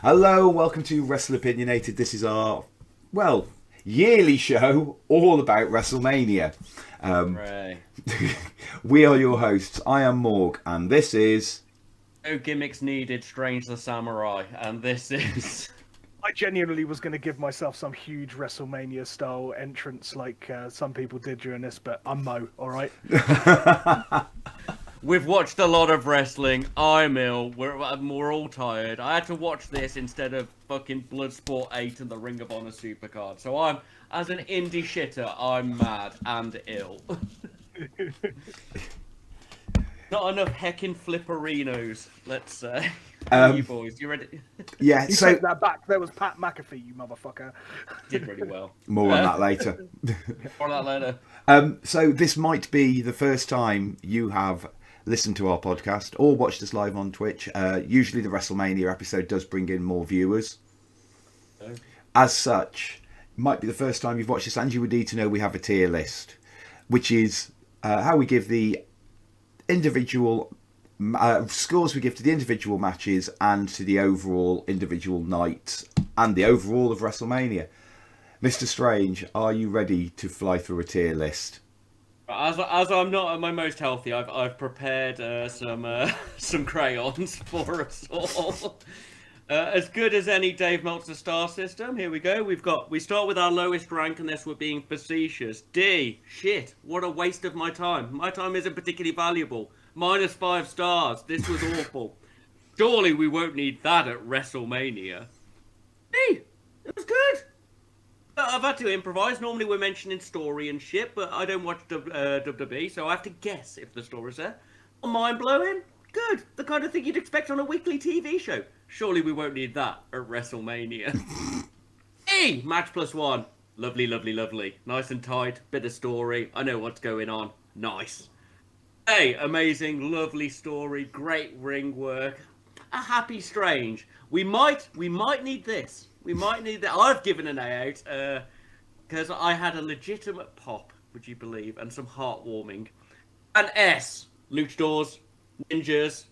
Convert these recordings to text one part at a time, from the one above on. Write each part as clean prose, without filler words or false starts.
Hello, welcome to Wrestleopinionated. This is our, yearly show all about WrestleMania. Right. We are your hosts. I am Morg, and this is... No gimmicks needed, Strange the Samurai, and this is... I genuinely was going to give myself some huge WrestleMania style entrance like some people did during this, but I'm Mo, alright? We've watched a lot of wrestling. I'm ill. We're all tired. I had to watch this instead of fucking Bloodsport 8 and the Ring of Honor Supercard. So as an indie shitter, I'm mad and ill. Not enough heckin' flipperinos, let's say. You boys, you ready? Yeah, You so... take that back. There was Pat McAfee, you motherfucker. Did really well. More on that later. More on that later. So this might be the first time you have listened to our podcast or watched us live on Twitch. Usually the WrestleMania episode does bring in more viewers. Okay. As such, it might be the first time you've watched this, and you would need to know we have a tier list, which is how we give the individual scores we give to the individual matches and to the overall individual nights and the overall of WrestleMania. Mr. Strange, are you ready to fly through a tier list? As I'm not at my most healthy, I've prepared some crayons for us all. As good as any Dave Meltzer star system. Here we go. We start with our lowest rank, and this we're being facetious. D. Shit. What a waste of my time. My time isn't particularly valuable. -5 stars. This was awful. Surely we won't need that at WrestleMania. B. It was good. I've had to improvise. Normally we're mentioning story and shit, but I don't watch WWE, so I have to guess if the story's there. Mind-blowing? Good. The kind of thing you'd expect on a weekly TV show. Surely we won't need that at WrestleMania. E! Match +1. Lovely, lovely, lovely. Nice and tight. Bit of story. I know what's going on. Nice. A! Amazing, lovely story. Great ring work. A happy Strange. We might need this. We might need that. I've given an A out because I had a legitimate pop, would you believe, and some heartwarming. An S. Luchadors, ninjas,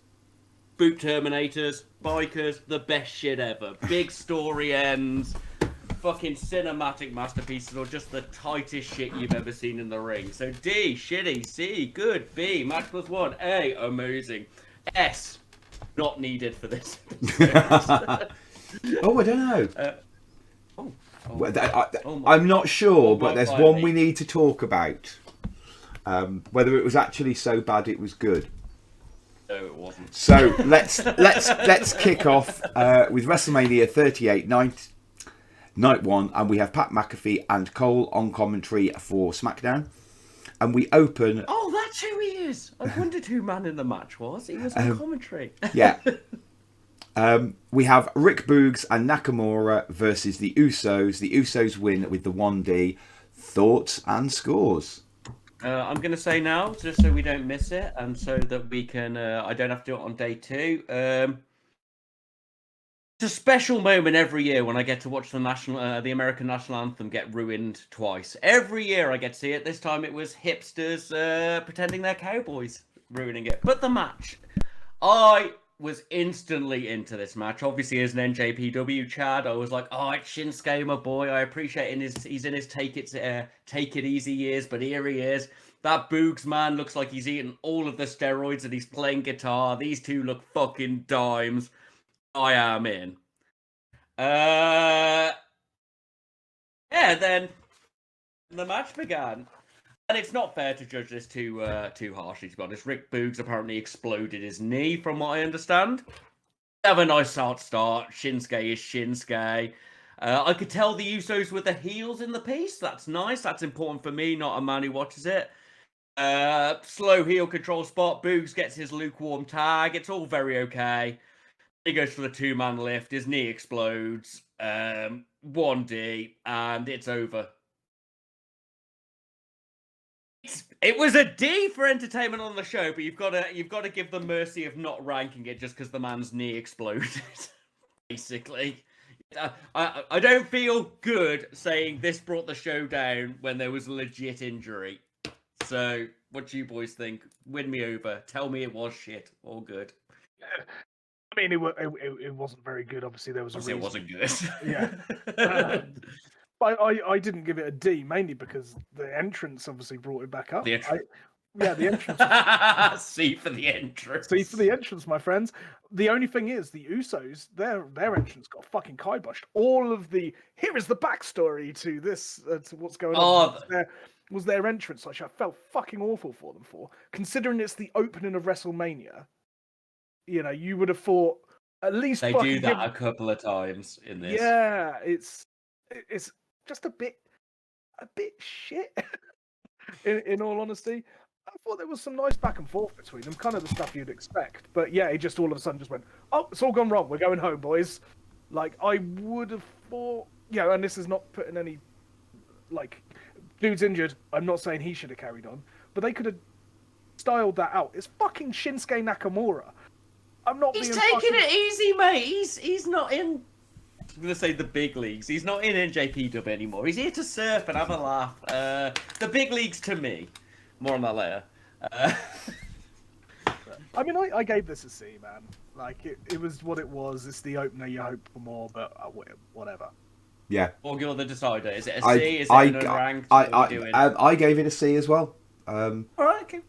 boot terminators, bikers, the best shit ever. Big story ends, fucking cinematic masterpieces, or just the tightest shit you've ever seen in the ring. So D, shitty. C, good. B, match +1. A, amazing. S, not needed for this. Oh, I don't know. Oh I'm not sure, Oh, but there's fire one me. we need to talk about. Whether it was actually so bad it was good. No, it wasn't. So let's kick off with WrestleMania 38 night 1, and we have Pat McAfee and Cole on commentary for SmackDown, and we open. Oh, that's who he is. I wondered who man in the match was. He was on commentary. Yeah. We have Rick Boogs and Nakamura versus the Usos. The Usos win with the 1D. Thoughts and scores? I'm going to say now, just so we don't miss it, and so that we can. I don't have to do it on day 2. It's a special moment every year when I get to watch the American national anthem get ruined twice. Every year I get to see it. This time it was hipsters pretending they're cowboys ruining it. But the match, I was instantly into this match. Obviously, as an NJPW Chad, I was like, "Oh, it's Shinsuke, my boy. I appreciate he's in his take it easy years, but here he is. That Boogs man looks like he's eaten all of the steroids and he's playing guitar. These two look fucking dimes. I am in." Yeah, then the match began. And it's not fair to judge this too harshly, to be honest. Rick Boogs apparently exploded his knee, from what I understand. Have a nice start. Shinsuke is Shinsuke. I could tell the Usos were the heels in the piece. That's nice. That's important for me, not a man who watches it. Slow heel control spot. Boogs gets his lukewarm tag. It's all very okay. He goes for the 2-man lift. His knee explodes. 1D, and it's over. It was a D for entertainment on the show, but you've got to give the mercy of not ranking it just because the man's knee exploded. Basically, I don't feel good saying this brought the show down when there was a legit injury. So, what do you boys think? Win me over. Tell me it was shit or good. I mean, it wasn't very good. Obviously, there was a Obviously, reason. it wasn't good. Yeah. I didn't give it a D mainly because the entrance obviously brought it back up. The entrance. The entrance. C for the entrance. C for the entrance, my friends. The only thing is, the Usos, their entrance got fucking kiboshed. All of the here is the backstory to this, to what's going on. Was their entrance, which I felt fucking awful for them for, considering it's the opening of WrestleMania. You know, you would have thought at least they do that a couple of times in this. Yeah, it's just a bit shit. in all honesty, I thought there was some nice back and forth between them, kind of the stuff you'd expect. But yeah, it just all of a sudden just went, oh, it's all gone wrong. We're going home, boys. Like I would have thought, and this is not putting any like dude's injured. I'm not saying he should have carried on, but they could have styled that out. It's fucking Shinsuke Nakamura. I'm not. He's taking it easy, mate. He's not in. I'm gonna say the big leagues. He's not in NJPW anymore. He's here to surf and have a laugh. The big leagues to me. More on that later. I mean, I gave this a C, man. Like it was what it was. It's the opener. You hope for more, but whatever. Yeah. Or you're the decider. Is it a C? Is it an unranked? I gave it a C as well. All right.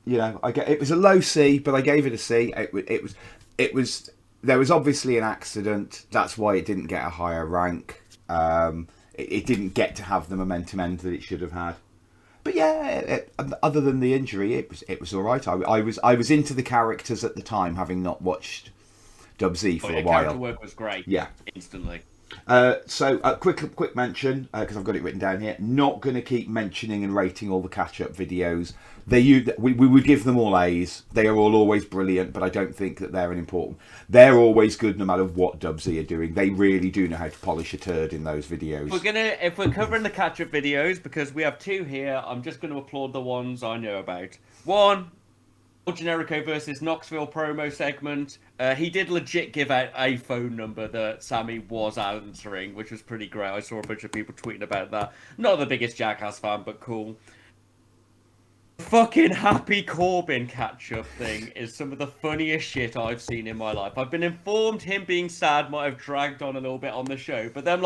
Okay. It was a low C, but I gave it a C. It was. There was obviously an accident. That's why it didn't get a higher rank. It didn't get to have the momentum end that it should have had. But yeah, other than the injury, it was all right. I was into the characters at the time, having not watched Dub-Z for a while. Character work was great. Yeah, instantly. So quick mention, because I've got it written down here. Not going to keep mentioning and rating all the catch-up videos. We would give them all A's. They are all always brilliant, but I don't think that they're an important. They're always good no matter what Dub-Z are doing. They really do know how to polish a turd in those videos. If we're covering the catch-up videos, because we have two here, I'm just going to applaud the ones I know about. One, Generico versus Knoxville promo segment. He did legit give out a phone number that Sammy was answering, which was pretty great. I saw a bunch of people tweeting about that. Not the biggest Jackass fan, but cool. Fucking Happy Corbin catch-up thing is some of the funniest shit I've seen in my life. I've been informed him being sad might have dragged on a little bit on the show, but then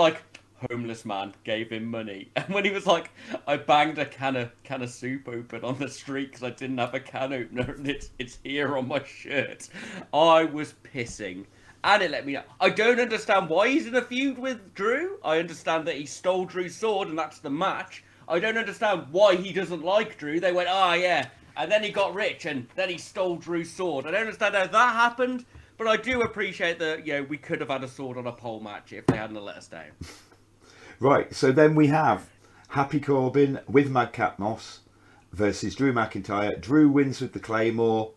homeless man gave him money, and when he was like, I banged a can of soup open on the street because I didn't have a can opener, and it's here on my shirt. I was pissing, and it let me know. I don't understand why he's in a feud with Drew. I understand that he stole Drew's sword, and that's the match. I don't understand why he doesn't like Drew. They went, yeah, and then he got rich, and then he stole Drew's sword. I don't understand how that happened, but I do appreciate that. We could have had a sword on a pole match if they hadn't let us down. Right, so then we have Happy Corbin with Madcap Moss versus Drew McIntyre. Drew wins with the Claymore.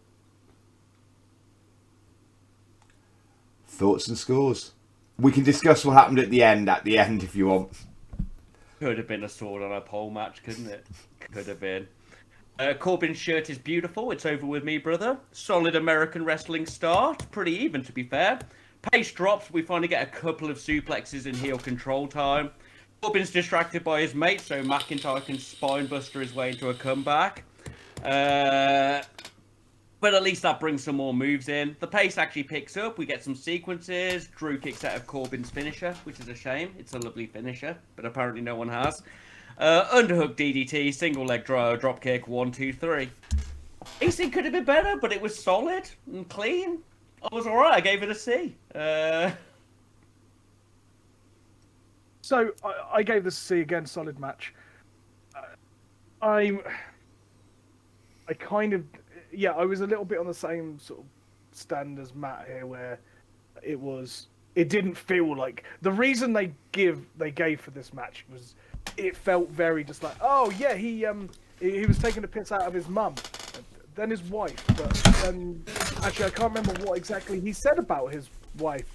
Thoughts and scores. We can discuss what happened at the end if you want. Could have been a sword on a pole match, couldn't it? Could have been. Corbin's shirt is beautiful. It's over with me, brother. Solid American wrestling start. Pretty even, to be fair. Pace drops. We finally get a couple of suplexes in heel control time. Corbin's distracted by his mate, so McIntyre can spinebuster his way into a comeback. But at least that brings some more moves in. The pace actually picks up. We get some sequences. Drew kicks out of Corbin's finisher, which is a shame. It's a lovely finisher, but apparently no one has. Underhook DDT, single leg drop kick, 1, 2, 3. AC could have been better, but it was solid and clean. I was alright. I gave it a C. So I gave this a C again. Solid match. I kind of, I was a little bit on the same sort of stand as Matt here, where it didn't feel like the reason they gave for this match was it felt very just like, oh yeah, he was taking a piss out of his mum, then his wife, but actually I can't remember what exactly he said about his wife.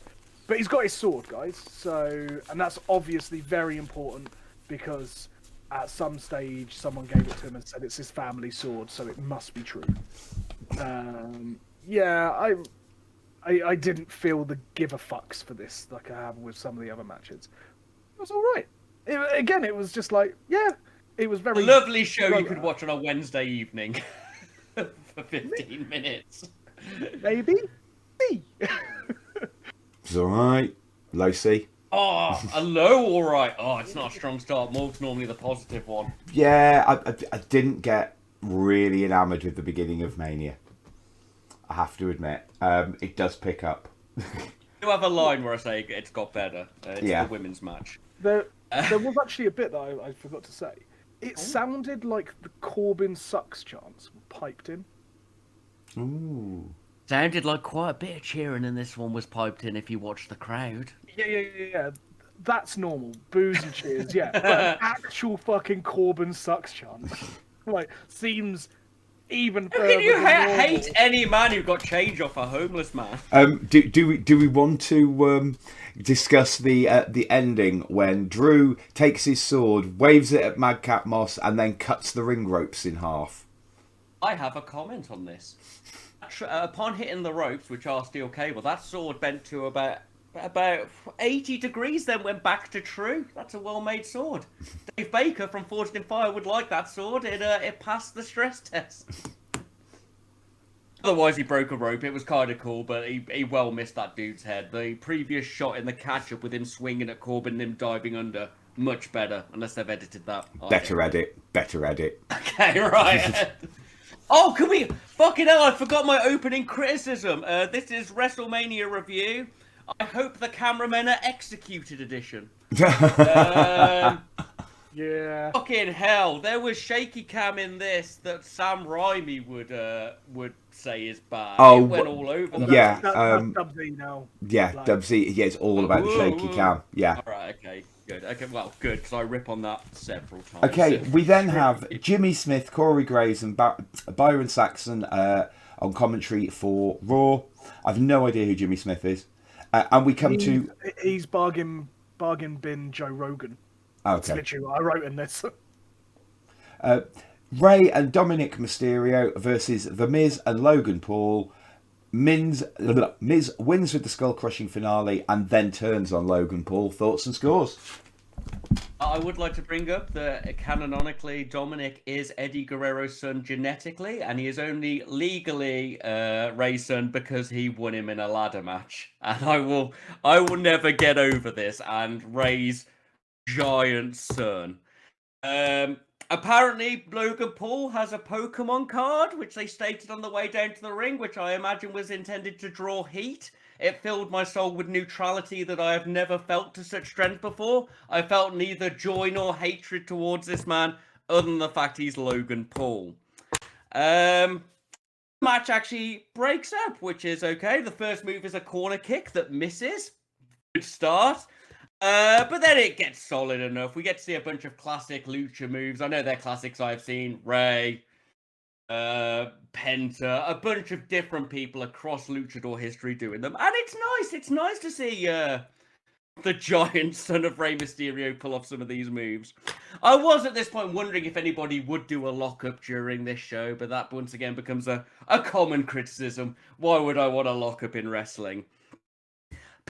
But he's got his sword, guys. So, and that's obviously very important because at some stage someone gave it to him and said it's his family sword, so it must be true. I didn't feel the give a fucks for this like I have with some of the other matches. It was all right. It was just like, it was very... A lovely show you could watch on a Wednesday evening for 15 minutes. Maybe? It's all right. Low C. Oh, a low, all right. Oh, it's not a strong start. Morg's normally the positive one. Yeah, I didn't get really enamoured with the beginning of Mania. I have to admit. It does pick up. You have a line where I say it's got better. It's the women's match. There was actually a bit that I forgot to say. It sounded like the Corbin sucks chants were piped in. Ooh. Sounded like quite a bit of cheering in this one was piped in if you watch the crowd. Yeah. That's normal. Boos and cheers, yeah. But an actual fucking Corbin sucks chant, like, seems even further. How can you than normal. hate any man who got change off a homeless man? Do we want to discuss the ending when Drew takes his sword, waves it at Madcap Moss, and then cuts the ring ropes in half? I have a comment on this. Upon hitting the ropes, which are steel cable, that sword bent to about 80 degrees, then went back to true. That's a well-made sword. Dave Baker from Forged in Fire would like that sword. It passed the stress test. Otherwise, he broke a rope. It was kind of cool, but he well missed that dude's head. The previous shot in the catch-up with him swinging at Corbin and him diving under, much better, unless they've edited that. Better edit. Okay, right. Oh, can we... Fucking hell, I forgot my opening criticism. This is WrestleMania review. I hope the cameramen are executed edition. Yeah. Fucking hell, there was shaky cam in this that Sam Raimi would say is bad. Oh, it went all over the yeah. That's Dubsy now. Yeah, Like... Dubsy. Yeah, it's all about the shaky cam. Yeah. All right. Okay. Good. Okay. Well, good because I rip on that several times. Okay, we then have Jimmy Smith, Corey Graves, and Byron Saxon on commentary for Raw. I've no idea who Jimmy Smith is. And we come to... He's bargain bin Joe Rogan. Okay. That's literally what I wrote in this. Ray and Dominic Mysterio versus The Miz and Logan Paul. Miz wins with the skull-crushing finale and then turns on Logan Paul. Thoughts and scores? I would like to bring up that canonically Dominic is Eddie Guerrero's son genetically, and he is only legally Ray's son because he won him in a ladder match. And I will never get over this. And Ray's giant son. Apparently, Logan Paul has a Pokemon card, which they stated on the way down to the ring, which I imagine was intended to draw heat. It filled my soul with neutrality that I have never felt to such strength before. I felt neither joy nor hatred towards this man, other than the fact he's Logan Paul. Match actually breaks up, which is okay. The first move is a corner kick that misses. Good start. But then it gets solid enough. We get to see a bunch of classic lucha moves. I know they're classics I've seen. Ray, Penta, a bunch of different people across luchador history doing them. And it's nice. It's nice to see the giant son of Rey Mysterio pull off some of these moves. I was at this point wondering if anybody would do a lockup during this show, but that once again becomes a common criticism. Why would I want a lockup in wrestling?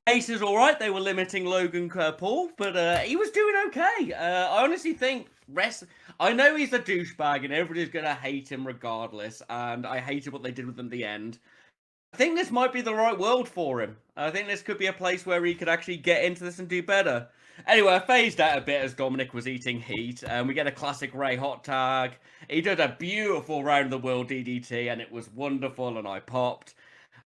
Pace is all right. They were limiting Logan Paul, but he was doing okay. I honestly think I know he's a douchebag and everybody's going to hate him regardless, and I hated what they did with him at the end. I think this might be the right world for him. I think this could be a place where he could actually get into this and do better. Anyway, I phased out a bit as Dominic was eating heat, and we get a classic Ray hot tag. He did a beautiful round-the-world DDT, and it was wonderful, and I popped.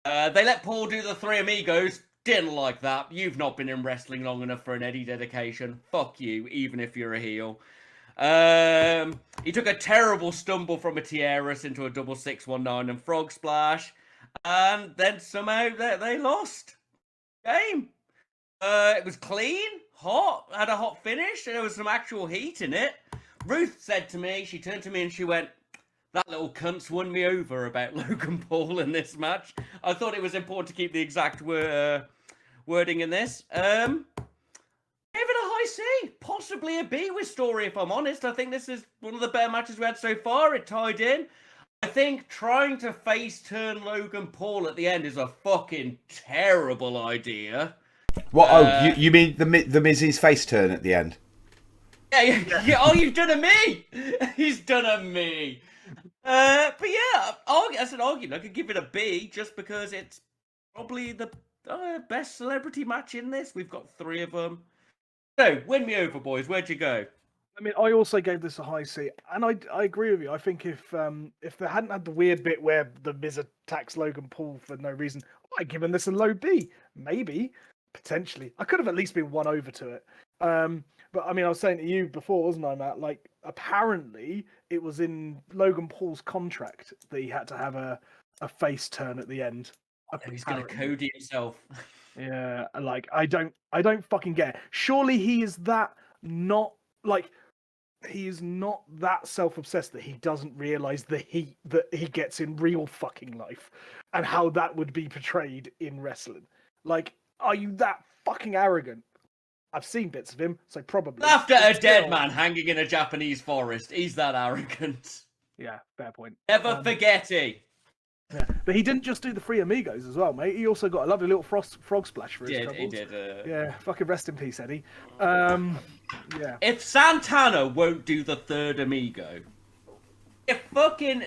They let Paul do the Three Amigos. Didn't like that. You've not been in wrestling long enough for an Eddie dedication. Fuck you, even if you're a heel. He took a terrible stumble from a Tiaras into a double 619 and frog splash. And then somehow they lost. Game. It was clean, hot, had a hot finish, and there was some actual heat in it. Ruth said to me, she turned to me and she went, "That little cunt's won me over about Logan Paul in this match." I thought it was important to keep the exact wording in this. Gave it a high C, possibly a B with story, if I'm honest. I think this is one of the better matches we had so far. It tied in. I think trying to face turn Logan Paul at the end is a fucking terrible idea. What? You mean the Miz's face turn at the end? Yeah. Oh, you've done a me. He's done a me. But yeah, as an argument, I could give it a B just because it's probably the best celebrity match in this. We've got 3 of them. So, win me over, boys. Where'd you go? I mean, I also gave this a high C, and I agree with you. I think if they hadn't had the weird bit where the Miz attacks Logan Paul for no reason, I might have given this a low B. Maybe, potentially. I could have at least been won over to it. But I mean, I was saying to you before, wasn't I, Matt? Like, apparently it was in Logan Paul's contract that he had to have a face turn at the end. He's gonna Cody himself. Yeah, like I don't fucking get it. Surely he is that not like. He is not that self-obsessed that he doesn't realize the heat that he gets in real fucking life and how that would be portrayed in wrestling. Like, are you that fucking arrogant? I've seen bits of him, so probably. After a dead man hanging in a Japanese forest, he's that arrogant. Yeah, fair point. Never forget it. Yeah. But he didn't just do the 3 amigos as well, mate. He also got a lovely little frog splash for his troubles. He did. Yeah, fucking rest in peace, Eddie. Yeah. If Santana won't do the 3rd amigo, if fucking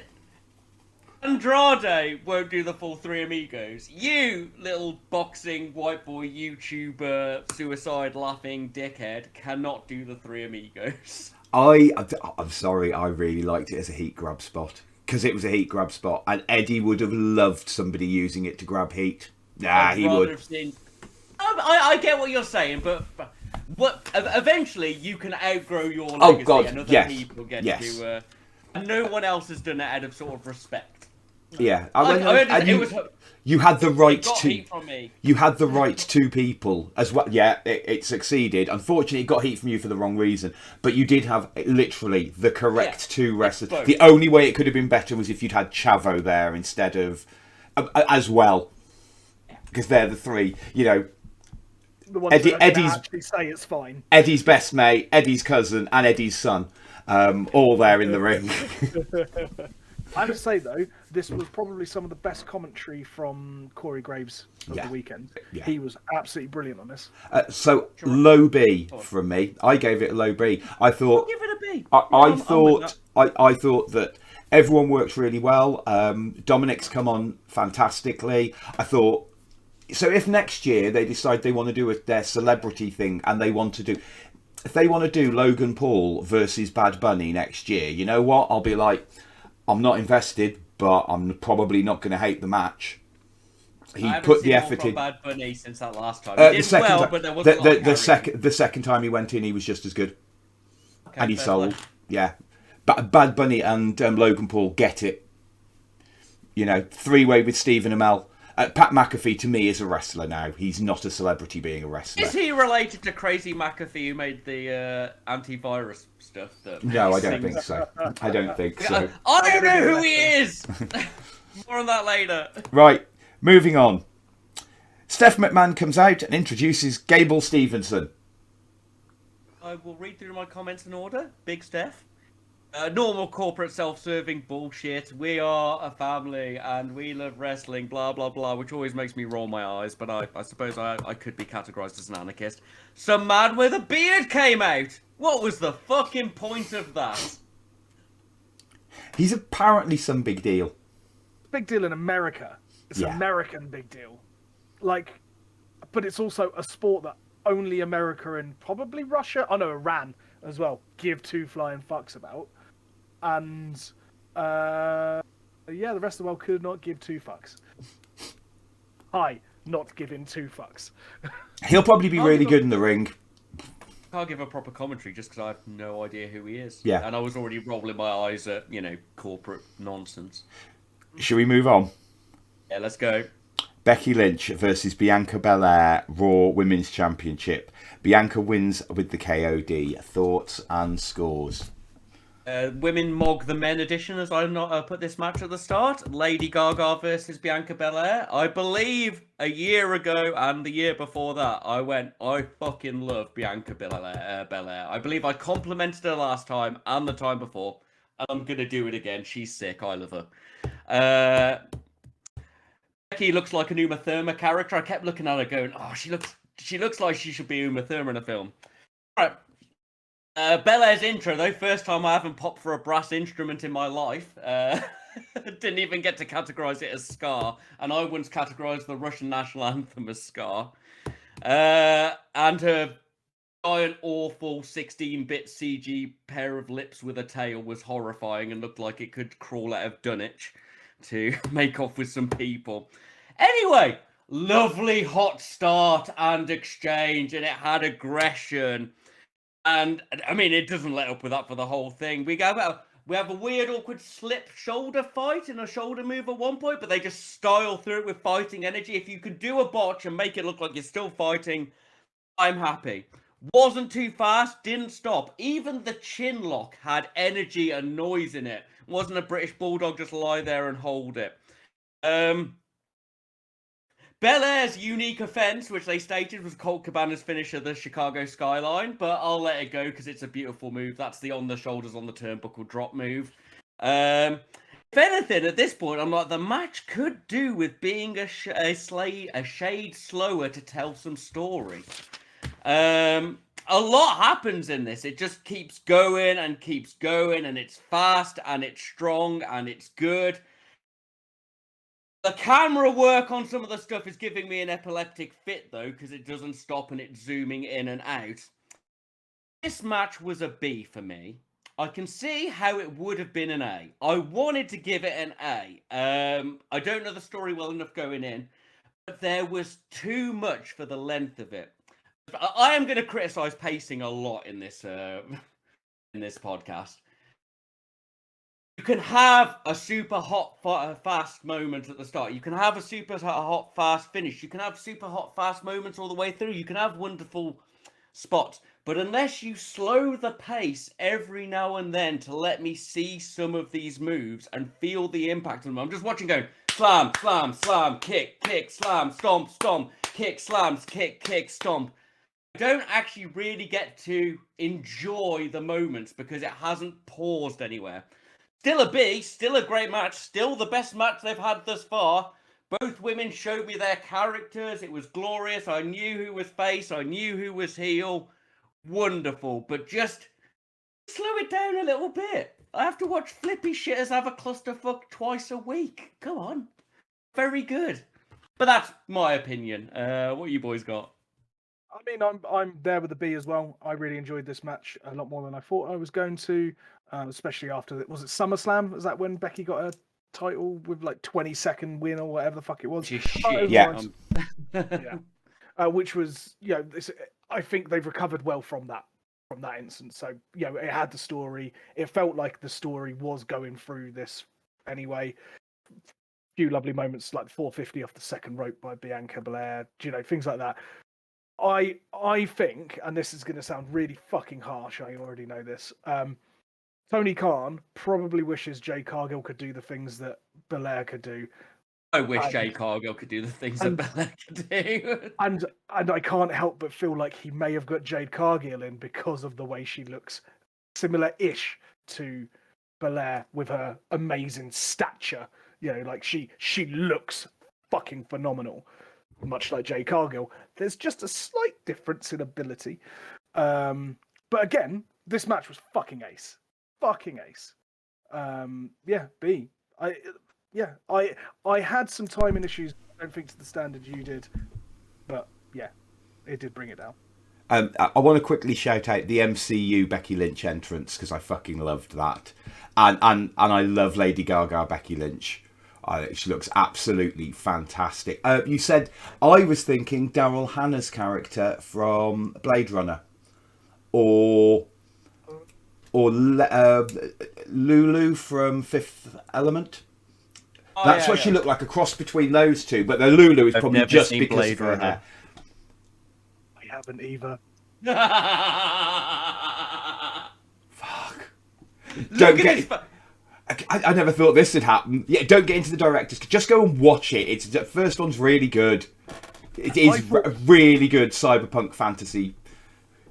Andrade won't do the full 3 amigos, you little boxing white boy YouTuber suicide laughing dickhead cannot do the 3 amigos. I'm sorry, I really liked it as a heat grab spot. Because it was a heat grab spot, and Eddie would have loved somebody using it to grab heat. He would. I get what you're saying, but eventually you can outgrow your legacy, and other people get to. And no one else has done it out of sort of respect. Yeah, you had the right got to. Heat from me. You had the right to people as well. Yeah, it succeeded. Unfortunately, it got heat from you for the wrong reason. But you did have literally the correct 2 wrestlers. The only way it could have been better was if you'd had Chavo there instead of as well, because they're the 3. You know, the ones Eddie's actually say it's fine. Eddie's best mate, Eddie's cousin, and Eddie's son, all there in the ring. I have to say, though, this was probably some of the best commentary from Corey Graves of the weekend. Yeah. He was absolutely brilliant on this. So, low B from me. I gave it a low B. I thought... I'll give it a B. I thought that everyone worked really well. Dominic's come on fantastically. I thought... So, if next year they decide they want to do their celebrity thing and they want to do... If they want to do Logan Paul versus Bad Bunny next year, you know what? I'll be like... I'm not invested, but I'm probably not going to hate the match. He put the effort in. Bad Bunny since that last time. He did well, but there wasn't the second time he went in, he was just as good, and he sold. Yeah, but Bad Bunny and Logan Paul get it. You know, 3-way with Stephen Amell. Pat McAfee to me is a wrestler now. He's not a celebrity being a wrestler. Is he related to Crazy McAfee who made the antivirus stuff? No, I don't think so. I don't think so. I don't know who he is! More on that later. Right, moving on. Steph McMahon comes out and introduces Gable Stevenson. I will read through my comments in order. Big Steph. Normal corporate self-serving bullshit. We are a family and we love wrestling, blah, blah, blah, which always makes me roll my eyes, but I suppose I could be categorised as an anarchist. Some man with a beard came out. What was the fucking point of that? He's apparently some big deal. Big deal in America. It's an American big deal. Like, but it's also a sport that only America and probably Russia, Iran as well, give 2 flying fucks about. And, the rest of the world could not give 2 fucks. Not giving 2 fucks. He'll probably be really good in the ring. Can't give a proper commentary just because I have no idea who he is. Yeah. And I was already rolling my eyes at, corporate nonsense. Should we move on? Yeah, let's go. Becky Lynch versus Bianca Bel-Air Raw Women's Championship. Bianca wins with the KOD. Thoughts and scores? Women Morg the Men edition, as I not put this match at the start. Lady Gaga versus Bianca Belair. I believe a year ago and the year before that, I fucking love Bianca Belair. I believe I complimented her last time and the time before, and I'm gonna do it again. She's sick. I love her. Becky looks like an Uma Thurman character. I kept looking at her going, oh, she looks like she should be Uma Thurman in a film. All right. Belair's intro, though, first time I haven't popped for a brass instrument in my life. Didn't even get to categorize it as ska, and I once categorized the Russian national anthem as ska. And her giant, awful 16-bit CG pair of lips with a tail was horrifying and looked like it could crawl out of Dunwich to make off with some people. Anyway, lovely hot start and exchange, and it had aggression. And, I mean, it doesn't let up with that for the whole thing. We have a weird, awkward slip shoulder fight and a shoulder move at one point, but they just style through it with fighting energy. If you could do a botch and make it look like you're still fighting, I'm happy. Wasn't too fast, didn't stop. Even the chin lock had energy and noise in it. Wasn't a British Bulldog just lie there and hold it. Bel-Air's unique offense, which they stated was Colt Cabana's finisher, the Chicago Skyline, but I'll let it go because it's a beautiful move. That's the on the shoulders on the turnbuckle drop move. If anything, at this point, I'm like, the match could do with being a shade slower to tell some story. A lot happens in this. It just keeps going, and it's fast, and it's strong, and it's good. The camera work on some of the stuff is giving me an epileptic fit, though, because it doesn't stop and it's zooming in and out. This match was a B for me. I can see how it would have been an A. I wanted to give it an A. I don't know the story well enough going in, but there was too much for the length of it. I am going to criticize pacing a lot in this podcast. You can have a super hot, fast moment at the start. You can have a super hot, fast finish. You can have super hot, fast moments all the way through. You can have wonderful spots. But unless you slow the pace every now and then to let me see some of these moves and feel the impact of them, I'm just watching going, slam, slam, slam, kick, kick, slam, stomp, stomp, kick, slams, kick, kick, stomp. I don't actually really get to enjoy the moments because it hasn't paused anywhere. Still a B, still a great match, still the best match they've had thus far. Both women showed me their characters. It was glorious. I knew who was face. I knew who was heel. Wonderful. But just slow it down a little bit. I have to watch flippy shitters have a clusterfuck twice a week. Come on. Very good. But that's my opinion. What you boys got? I mean, I'm there with the B as well. I really enjoyed this match a lot more than I thought I was going to, especially after was it SummerSlam? Was that when Becky got a title with like 20-second win or whatever the fuck it was? Yeah. Which was, I think they've recovered well from that instance. So it had the story. It felt like the story was going through this anyway. Few lovely moments like the 450 off the second rope by Bianca Bel-Air, things like that. I think, and this is going to sound really fucking harsh, I already know this, Tony Khan probably wishes Jade Cargill could do the things that Bel-Air could do. I wish Jade Cargill could do the things that Bel-Air could do. and I can't help but feel like he may have got Jade Cargill in because of the way she looks similar-ish to Bel-Air with her amazing stature. Like she looks fucking phenomenal. Much like Jade Cargill, there's just a slight difference in ability. But again, this match was fucking ace. B. I had some timing issues. I don't think to the standard you did, but yeah, it did bring it down. I want to quickly shout out the MCU Becky Lynch entrance because I fucking loved that, and I love Lady Gaga Becky Lynch. She looks absolutely fantastic. You said I was thinking Daryl Hannah's character from Blade Runner, or Lulu from Fifth Element. That's what she looked like, a cross between those two. But the Lulu is probably just because Blade of her hair. I haven't either. Fuck. Don't get. I never thought this would happen. Yeah, don't get into the director's. Just go and watch it. The first one's really good. It is a really good cyberpunk fantasy.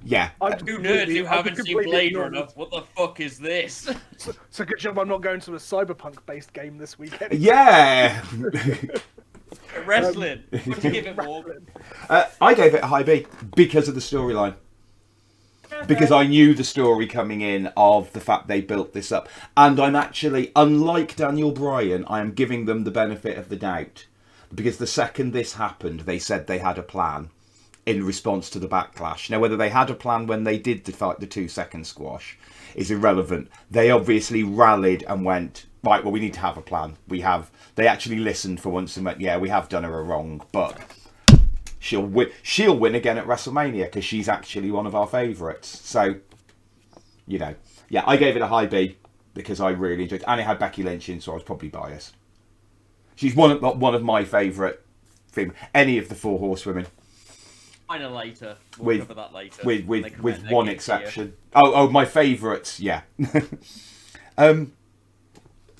Yeah. Two nerds who haven't seen Blade Runner. What the fuck is this? So good job I'm not going to a cyberpunk-based game this weekend. Yeah. Wrestling. What do you give it, Morg? I gave it a high B because of the storyline. Yeah, because I knew the story coming in of the fact they built this up. And I'm actually, unlike Daniel Bryan, I am giving them the benefit of the doubt. Because the second this happened, they said they had a plan in response to the backlash. Now, whether they had a plan when they did the 2-second squash is irrelevant. They obviously rallied and went, right, well, we need to have a plan. They actually listened for once and went, yeah, we have done her a wrong, but she'll win again at WrestleMania because she's actually one of our favourites. So, yeah, I gave it a high B because I really enjoyed it. And it had Becky Lynch in, so I was probably biased. She's one of my favourite female, any of the 4 horsewomen. Kind of later. We'll cover that later. With one exception. Oh, my favourites, yeah.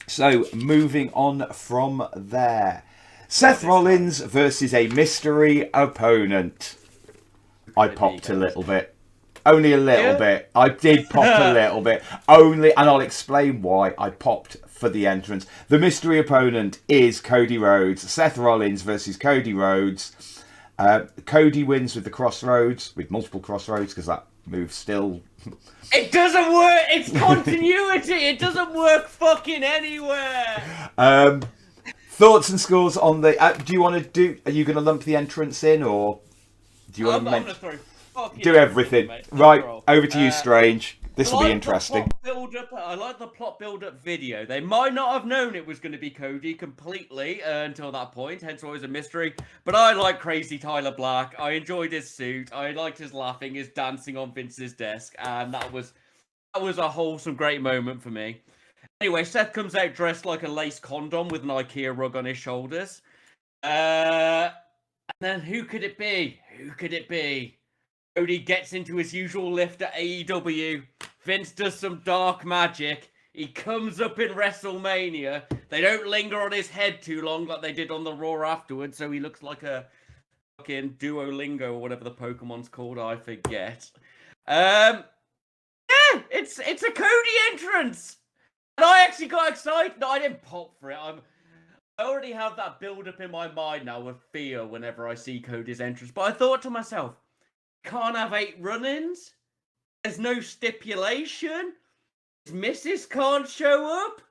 So, moving on from there. Seth Rollins versus a mystery opponent. I popped a little bit. Only a little bit. I did pop a little bit. And I'll explain why I popped for the entrance. The mystery opponent is Cody Rhodes. Seth Rollins versus Cody Rhodes. Cody wins with the crossroads, with multiple crossroads, because that move still... It doesn't work! It's continuity! It doesn't work fucking anywhere! Thoughts and scores on the... do you want to are you going to lump the entrance in, or do you want to... Do everything. Right, over to you, Strange. This will be interesting. I like the plot build-up video. They might not have known it was going to be Cody completely until that point, hence always a mystery. But I like crazy Tyler Black. I enjoyed his suit. I liked his laughing, his dancing on Vince's desk, and that was a wholesome, great moment for me. Anyway, Seth comes out dressed like a lace condom with an IKEA rug on his shoulders. And then who could it be? Cody gets into his usual lift at AEW. Vince does some dark magic. He comes up in WrestleMania. They don't linger on his head too long like they did on the Raw afterwards, so he looks like a fucking Duolingo or whatever the Pokemon's called. I forget. Yeah, it's a Cody entrance. And I actually got excited. No, I didn't pop for it. I already have that build-up in my mind now of fear whenever I see Cody's entrance. But I thought to myself, can't have 8 run-ins. There's no stipulation. His missus can't show up.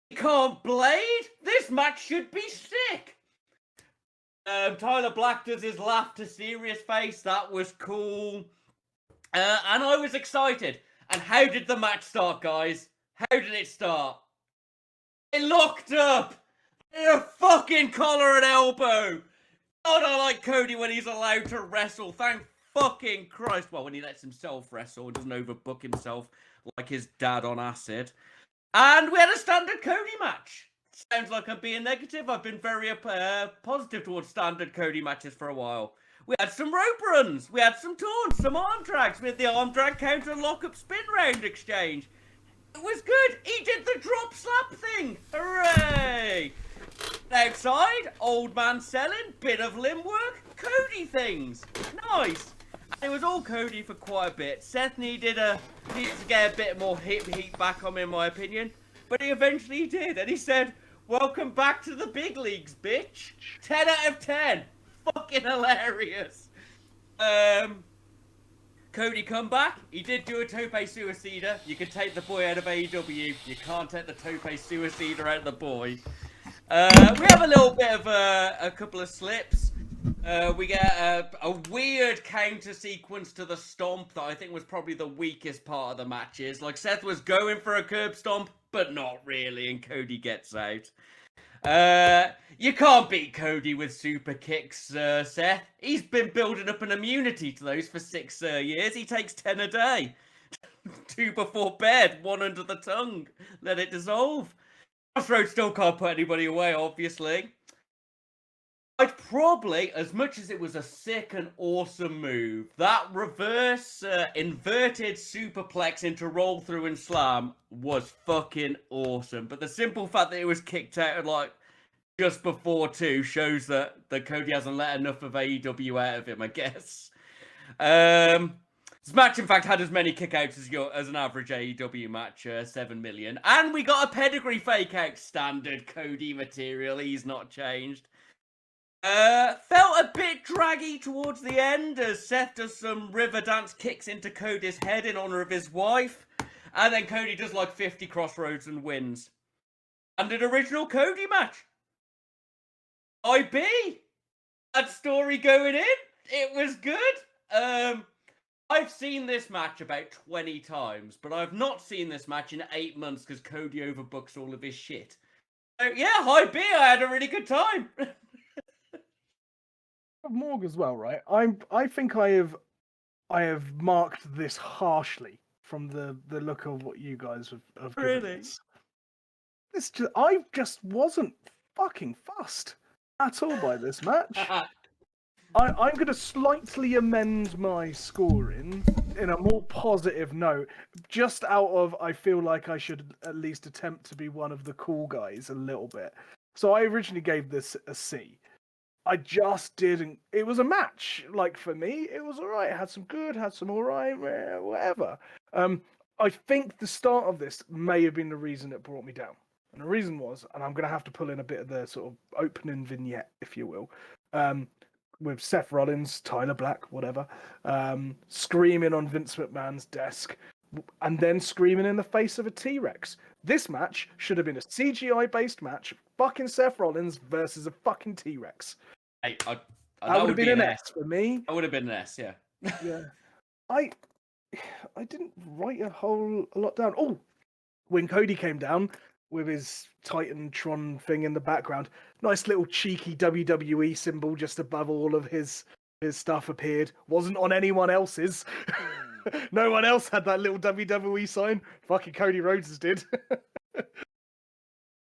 He can't blade. This match should be sick. Tyler Black does his laugh to serious face. That was cool. And I was excited. And how did the match start, guys? How did it start? It locked up. In a fucking collar and elbow. God, I like Cody when he's allowed to wrestle. Thank fucking Christ. Well, when he lets himself wrestle and doesn't overbook himself like his dad on acid. And we had a standard Cody match. Sounds like I'm being negative. I've been very positive towards standard Cody matches for a while. We had some rope runs. We had some taunts, some arm drags. We had the arm drag counter lock-up spin round exchange. It was good. He did the drop slap thing. Hooray! Outside, old man selling, bit of limb work, Cody things. Nice. And it was all Cody for quite a bit. Seth needed to get a bit more heat back on him, in my opinion. But he eventually did. And he said, welcome back to the big leagues, bitch. 10 out of 10. Fucking hilarious. Cody come back. He did do a tope suicider. You can take the boy out of AEW. You can't take the tope suicider out of the boy. We have a little bit of a couple of slips. We get a weird counter sequence to the stomp that I think was probably the weakest part of the matches. Like, Seth was going for a curb stomp, but not really, and Cody gets out. You can't beat Cody with super kicks, Seth. He's been building up an immunity to those for 6 years. He takes 10 a day. 2 before bed, 1 under the tongue. Let it dissolve. Crossroads still can't put anybody away, obviously. I'd probably, as much as it was a sick and awesome move, that reverse inverted superplex into roll through and slam was fucking awesome. But the simple fact that it was kicked out at like just before 2 shows that Cody hasn't let enough of AEW out of him, I guess. This match, in fact, had as many kickouts as an average AEW match, 7 million. And we got a pedigree fake out, standard Cody material. He's not changed. Felt a bit draggy towards the end as Seth does some river dance kicks into Cody's head in honor of his wife. And then Cody does like 50 crossroads and wins. And an original Cody match. IB. That story going in. It was good. I've seen this match about 20 times, but I've not seen this match in 8 months because Cody overbooks all of his shit. So yeah, hi B, I had a really good time. Morg as well, right? I think I have marked this harshly from the look of what you guys have given Really? I just wasn't fucking fussed at all by this match. I'm going to slightly amend my scoring in a more positive note, just out of I feel like I should at least attempt to be one of the cool guys a little bit. So I originally gave this a C. I just didn't. It was a match. Like for me, it was alright. It had some good, had some alright, whatever. I think the start of this may have been the reason it brought me down. And the reason was, and I'm going to have to pull in a bit of the sort of opening vignette, if you will, with Seth Rollins, Tyler Black, whatever, screaming on Vince McMahon's desk, and then screaming in the face of a T-Rex. This match should have been a CGI-based match, fucking Seth Rollins versus a fucking T-Rex. Hey, that would have been an S for me. That would have been an S, yeah. Yeah. I didn't write a lot down. Oh, when Cody came down with his Titantron thing in the background, nice little cheeky WWE symbol just above all of his stuff appeared. Wasn't on anyone else's. No one else had that little WWE sign. Fucking Cody Rhodes did.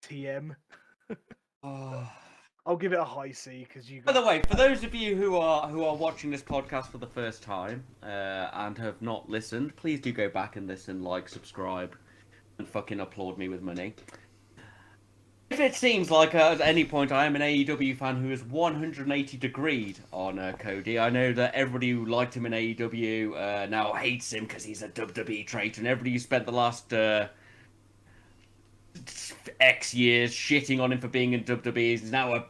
TM. Oh. I'll give it a high C because you. By the way, for those of you who are watching this podcast for the first time and have not listened, please do go back and listen, like, subscribe, and fucking applaud me with money. If it seems like at any point I am an AEW fan who is 180 degreed on Cody, I know that everybody who liked him in AEW now hates him because he's a WWE traitor, and everybody who spent the last X years shitting on him for being in WWE is now in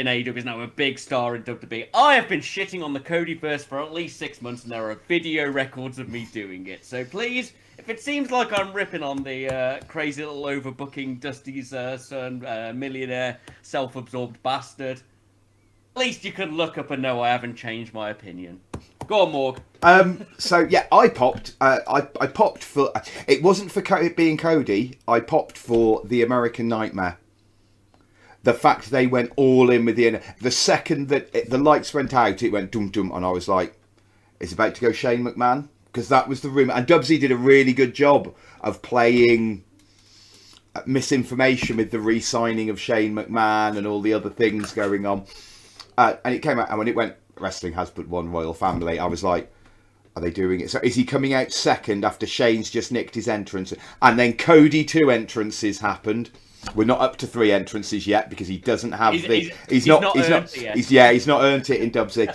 AEW is now a big star in WWE. I have been shitting on the Codyverse for at least 6 months, and there are video records of me doing it. So please, if it seems like I'm ripping on the crazy little overbooking Dusty's son, millionaire, self-absorbed bastard, at least you can look up and know I haven't changed my opinion. Go on, Morg. So yeah, I popped. I popped for. It wasn't for it being Cody. I popped for the American Nightmare. The fact they went all in with the second that the lights went out, it went dum dum, and I was like, "It's about to go Shane McMahon," because that was the rumor. And Dubsy did a really good job of playing misinformation with the re-signing of Shane McMahon and all the other things going on. And it came out, and when it went, wrestling has but one royal family, I was like, are they doing it? So is he coming out second after Shane's just nicked his entrance? And then Cody 2 entrances happened. We're not up to 3 entrances yet because he doesn't have he's not earned it in Dubsy.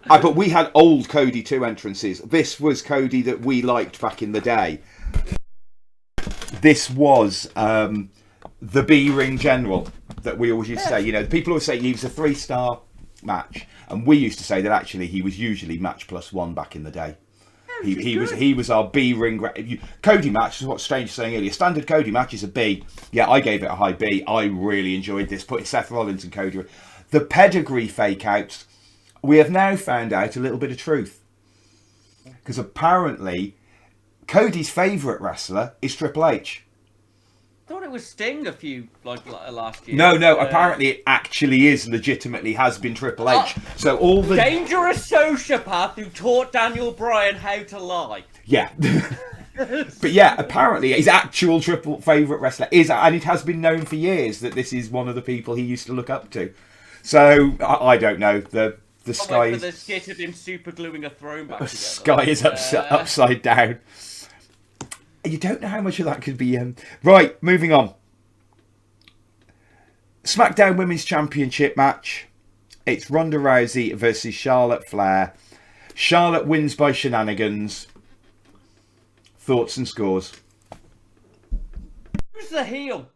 But we had old Cody 2 entrances. This was Cody that we liked back in the day. This was the B-Ring General that we always used to say. You know, people always say he was a 3-star match, and we used to say that actually he was usually match +1 back in the day. He was our B-Ring. Cody match is what Strange was saying earlier. Standard Cody match is a B. Yeah, I gave it a high B. I really enjoyed this, putting Seth Rollins and Cody. The pedigree fake outs, we have now found out a little bit of truth, because apparently Cody's favourite wrestler is Triple H. I thought it was Sting last year. No. Apparently, it actually legitimately has been Triple H. So all the dangerous sociopath who taught Daniel Bryan how to lie. Yeah, but yeah, apparently his actual triple favourite wrestler is, and it has been known for years that this is one of the people he used to look up to. So I don't know. The sky is. For the skit of him super gluing a throne back together. Sky is upside down. You don't know how much of that could be. Right, moving on. SmackDown Women's Championship match. It's Ronda Rousey versus Charlotte Flair. Charlotte wins by shenanigans. Thoughts and scores. Who's the heel?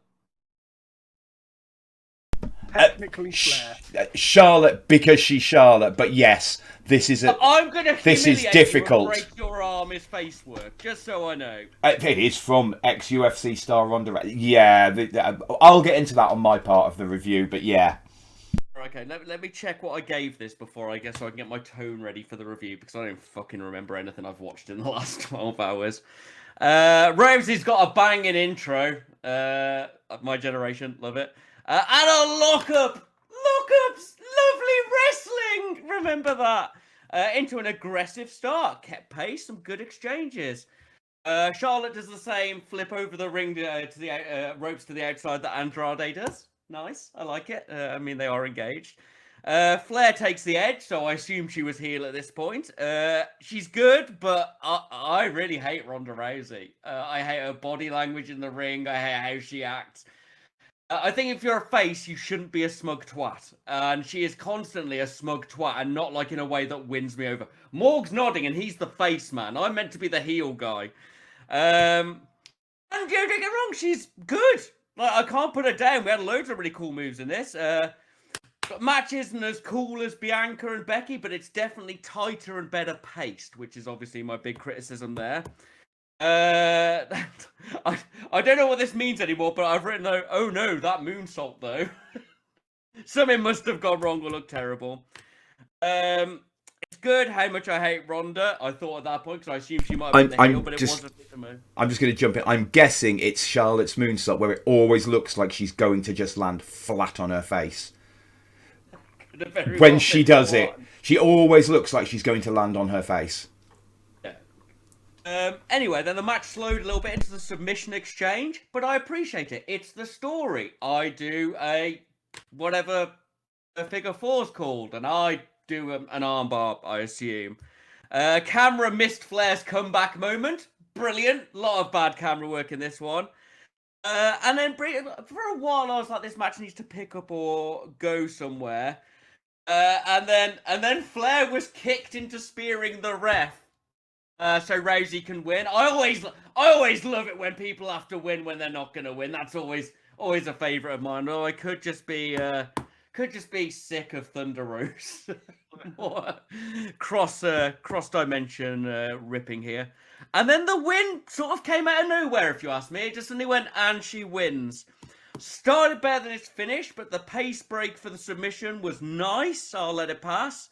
Technically Flair. Charlotte, because she's Charlotte. But yes, this is I'm gonna this is humiliate difficult. You and break your arm is face work, just so I know. It is from ex-UFC star Ronda Rousey. Yeah, I'll get into that on my part of the review, but yeah. Okay, let me check what I gave this before, I guess, so I can get my tone ready for the review, because I don't fucking remember anything I've watched in the last 12 hours. Rosie's got a banging intro. My generation, love it. And a lockup! Lockups! Lovely wrestling! Remember that. Into an aggressive start. Kept pace, some good exchanges. Charlotte does the same, flip over the ring to the ropes to the outside that Andrade does. Nice, I like it. I mean, they are engaged. Flair takes the edge, so I assume she was heel at this point. She's good, but I really hate Ronda Rousey. I hate her body language in the ring. I hate how she acts. I think if you're a face, you shouldn't be a smug twat. And she is constantly a smug twat, and not like in a way that wins me over. Morg's nodding, and he's the face man. I'm meant to be the heel guy. And don't get it wrong, she's good. Like, I can't put her down. We had loads of really cool moves in this. Match isn't as cool as Bianca and Becky, but it's definitely tighter and better paced, which is obviously my big criticism there. I don't know what this means anymore, but I've written, oh no, that moonsault though. Something must have gone wrong or looked terrible. It's good how much I hate Ronda. I thought at that point, because I assumed she might have been the heel, but it wasn't. I'm just going to jump in. I'm guessing it's Charlotte's moonsault, where it always looks like she's going to just land flat on her face. When she does it, she always looks like she's going to land on her face. Yeah. Anyway, then the match slowed a little bit into the submission exchange, but I appreciate it. It's the story. I do a whatever a figure four's called, and I do an armbar, I assume. Camera missed Flair's comeback moment. Brilliant. A lot of bad camera work in this one. And then for a while I was like, this match needs to pick up or go somewhere. And then Flair was kicked into spearing the ref. So Rousey can win. I always love it when people have to win when they're not gonna win. That's always a favourite of mine. Oh, I could just be sick of Thunder Rose. More cross dimension ripping here. And then the win sort of came out of nowhere, if you ask me. It just suddenly went, and she wins. Started better than its finish, but the pace break for the submission was nice. I'll let it pass.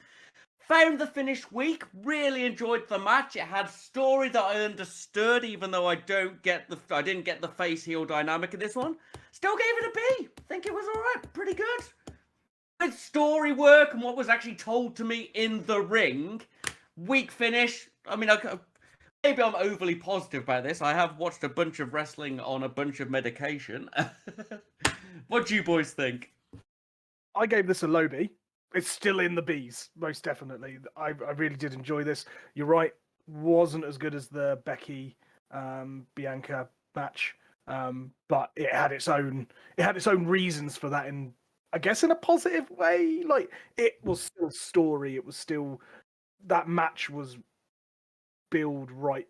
Found the finish weak. Really enjoyed the match. It had story that I understood, even though I didn't get the face heel dynamic in this one. Still gave it a B. Think it was all right. Pretty good. With story work and what was actually told to me in the ring. Weak finish. I mean, maybe I'm overly positive about this. I have watched a bunch of wrestling on a bunch of medication. What do you boys think? I gave this a low B. It's still in the Bs, most definitely. I really did enjoy this. You're right, wasn't as good as the Becky Bianca match, but it had its own reasons for that. In I guess in a positive way. Like, it was still story. It was still, that match was build right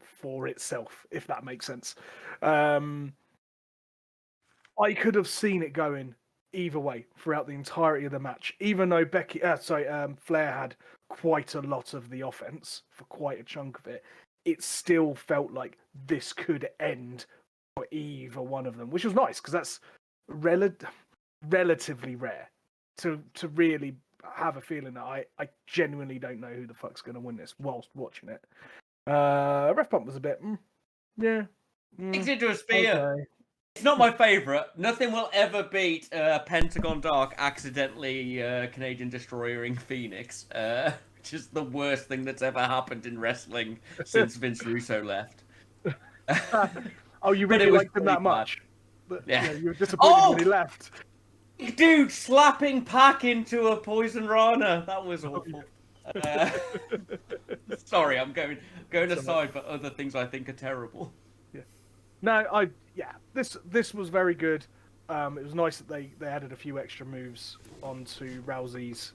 for itself, if that makes sense. I could have seen it going either way throughout the entirety of the match, even though Flair had quite a lot of the offense for quite a chunk of it. It still felt like this could end for either one of them, which was nice, because that's relatively rare to really have a feeling that I genuinely don't know who the fuck's going to win this whilst watching it. Ref bump was a bit, yeah. Takes it to a spear. Okay. It's not my favourite. Nothing will ever beat Pentagon Dark accidentally Canadian destroying Phoenix, which is the worst thing that's ever happened in wrestling since Vince Russo left. Oh, you really liked him that much? Yeah. You were disappointed when he left. Dude, slapping Pac into a poison rana. That was awful. Sorry, I'm going aside for other things I think are terrible. Yeah. No, this was very good. It was nice that they added a few extra moves onto Rousey's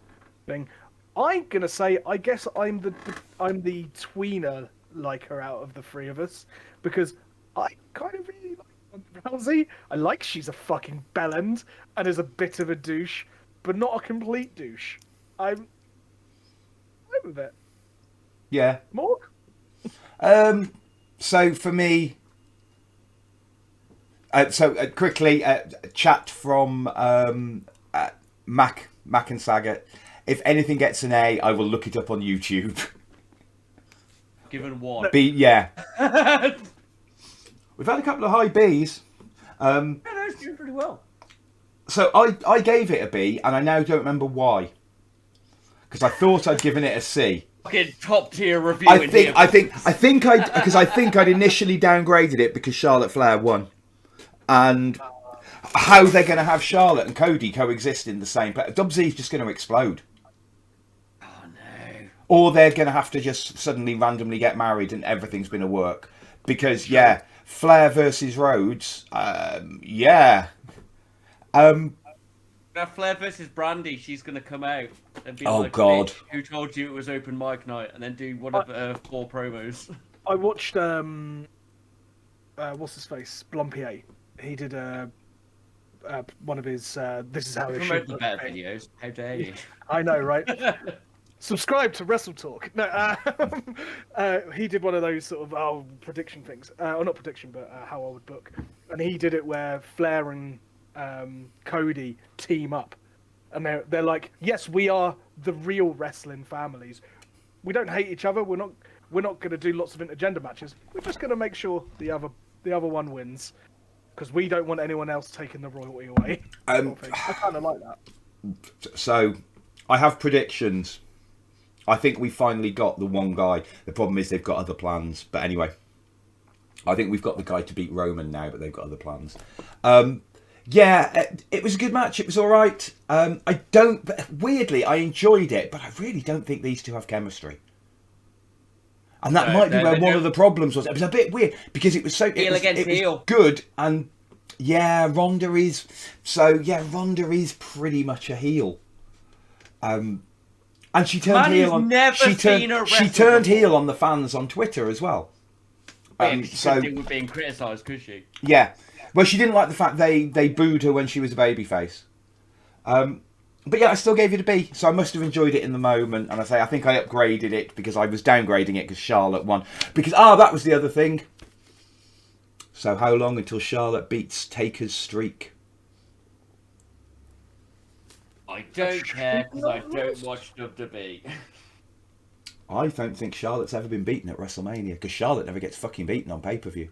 thing. I'm gonna say, I guess I'm the tweener liker out of the three of us, because I kind of really like Rousey. I like she's a fucking bellend and is a bit of a douche, but not a complete douche. I'm with it. Yeah. Morg? So for me, quickly, chat from Mac and Saget. If anything gets an A, I will look it up on YouTube. Given one. B, yeah. We've had a couple of high Bs. Yeah, no, it's doing pretty well. So I gave it a B, and I now don't remember why. Because I thought I'd given it a C. Fucking top tier review. I think I'd initially downgraded it because Charlotte Flair won, and how they're going to have Charlotte and Cody coexist in the same place. Dubsy's just going to explode. Oh no. Or they're going to have to just suddenly randomly get married and everything's going to work. Because yeah, Flair versus Rhodes, yeah. Now Flair versus Brandy, she's going to come out and be Oh, like, God. who told you it was open mic night? And then do one of 4 promos. I watched what's his face, Blompier. He did one of his this is how it Promote should the look better videos. How dare you? I know, right? Subscribe to Wrestle Talk. No, he did one of those sort of prediction things, or not prediction, but how I would book. And he did it where Flair and Cody team up, and they're like, yes, we are the real wrestling families. We don't hate each other. We're not going to do lots of intergender matches. We're just going to make sure the other one wins, because we don't want anyone else taking the royalty away. Sort of thing. I kind of like that. So, I have predictions. I think we finally got the one guy. The problem is they've got other plans. But anyway, I think we've got the guy to beat Roman now, but they've got other plans. Yeah, it was a good match. It was all right. Weirdly, I enjoyed it, but I really don't think these two have chemistry. And that might be where one of the problems was. It was a bit weird because it was so Heel against heel. Good, and yeah, Ronda is pretty much a heel. And she turned heel on. She turned heel on the fans on Twitter as well. So she was being criticised, could she? Yeah. Well, she didn't like the fact they booed her when she was a babyface. But yeah, I still gave it a B, so I must have enjoyed it in the moment. And I think I upgraded it because I was downgrading it because Charlotte won. Because, that was the other thing. So how long until Charlotte beats Taker's streak? I don't care because I don't watch WWE. I don't think Charlotte's ever been beaten at WrestleMania because Charlotte never gets fucking beaten on pay-per-view.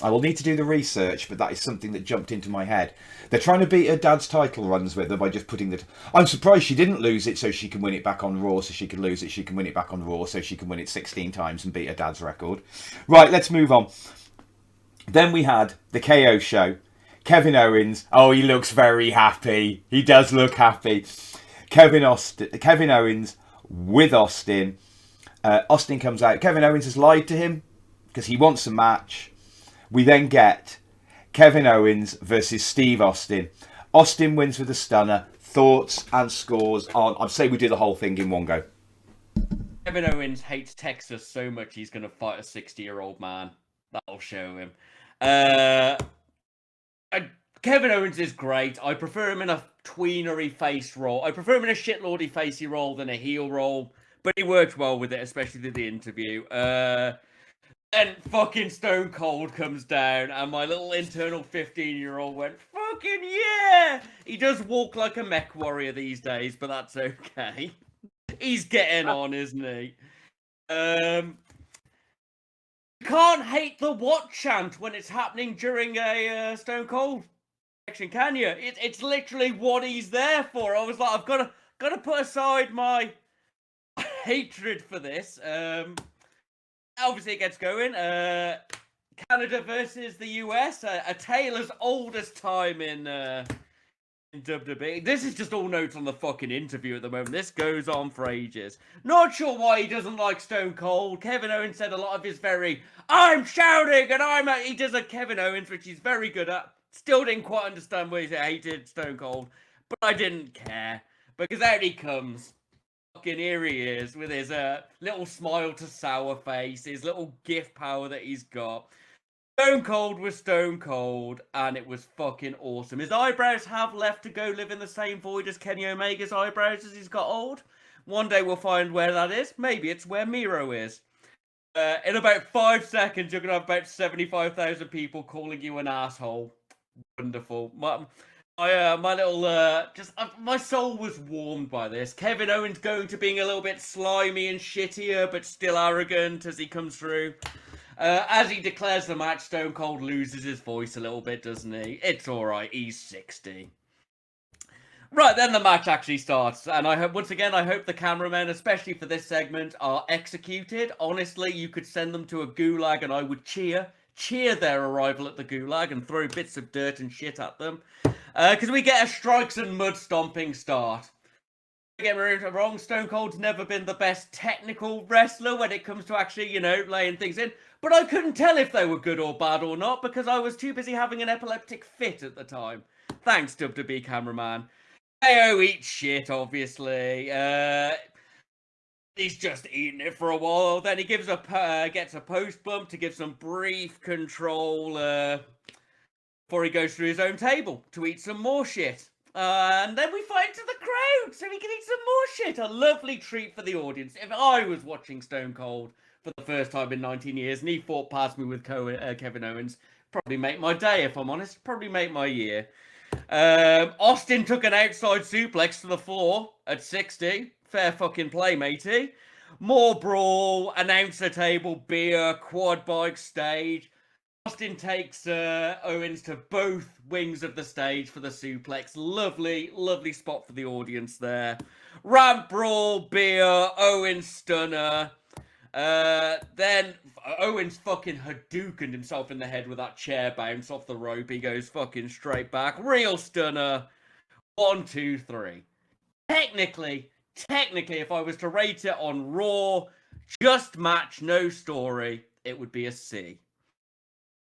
I will need to do the research, but that is something that jumped into my head. They're trying to beat her dad's title runs with her by just putting the... I'm surprised she didn't lose it so she can win it back on Raw, so she can lose it, she can win it back on Raw, so she can win it 16 times and beat her dad's record. Right, let's move on. Then we had the KO show. Kevin Owens. Oh, he looks very happy. He does look happy. Kevin Owens with Austin. Austin comes out. Kevin Owens has lied to him because he wants a match. We then get Kevin Owens versus Steve Austin. Austin wins with a stunner. Thoughts and scores on... I'd say we do the whole thing in one go. Kevin Owens hates Texas so much he's going to fight a 60-year-old man. That'll show him. Kevin Owens is great. I prefer him in a tweenery face role. I prefer him in a shitlordy facey role than a heel role. But he worked well with it, especially with the interview. Then fucking Stone Cold comes down, and my little internal 15-year-old went, fucking yeah! He does walk like a mech warrior these days, but that's okay. He's getting on, isn't he? You can't hate the what chant when it's happening during a Stone Cold section, can you? It's literally what he's there for. I was like, I've got to put aside my hatred for this. Obviously, it gets going. Canada versus the US. A tale as old as time in WWE. This is just all notes on the fucking interview at the moment. This goes on for ages. Not sure why he doesn't like Stone Cold. Kevin Owens said a lot of his I'm shouting and he does a Kevin Owens, which he's very good at. Still didn't quite understand why he hated Stone Cold. But I didn't care. Because out he comes. Fucking here he is with his little smile to sour face, his little gift power that he's got. Stone Cold was Stone Cold, and it was fucking awesome. His eyebrows have left to go live in the same void as Kenny Omega's eyebrows as he's got old. One day we'll find where that is. Maybe it's where Miro is. In about 5 seconds, you're going to have about 75,000 people calling you an asshole. Wonderful. My soul was warmed by this. Kevin Owens going to being a little bit slimy and shittier, but still arrogant as he comes through. As he declares the match, Stone Cold loses his voice a little bit, doesn't he? It's alright, he's 60. Right, then the match actually starts, and I hope the cameramen, especially for this segment, are executed. Honestly, you could send them to a gulag and I would cheer their arrival at the gulag and throw bits of dirt and shit at them. Because we get a strikes and mud stomping start. Don't get me wrong, Stone Cold's never been the best technical wrestler when it comes to actually, laying things in. But I couldn't tell if they were good or bad or not because I was too busy having an epileptic fit at the time. Thanks, WWE cameraman. KO eats shit, obviously. He's just eating it for a while. Then he gets a post bump to give some brief control before he goes through his own table to eat some more shit. And then we fight to the crowd so he can eat some more shit. A lovely treat for the audience. If I was watching Stone Cold for the first time in 19 years and he fought past me with Kevin Owens, probably make my day, if I'm honest. Probably make my year. Austin took an outside suplex to the floor at 60. Fair fucking play, matey. More brawl, announcer table, beer, quad bike stage. Austin takes Owens to both wings of the stage for the suplex. Lovely, lovely spot for the audience there. Ramp brawl, beer, Owens stunner. Then Owens fucking Hadoukened himself in the head with that chair bounce off the rope. He goes fucking straight back. Real stunner. 1, 2, 3. Technically, if I was to rate it on Raw, just match, no story, it would be a C.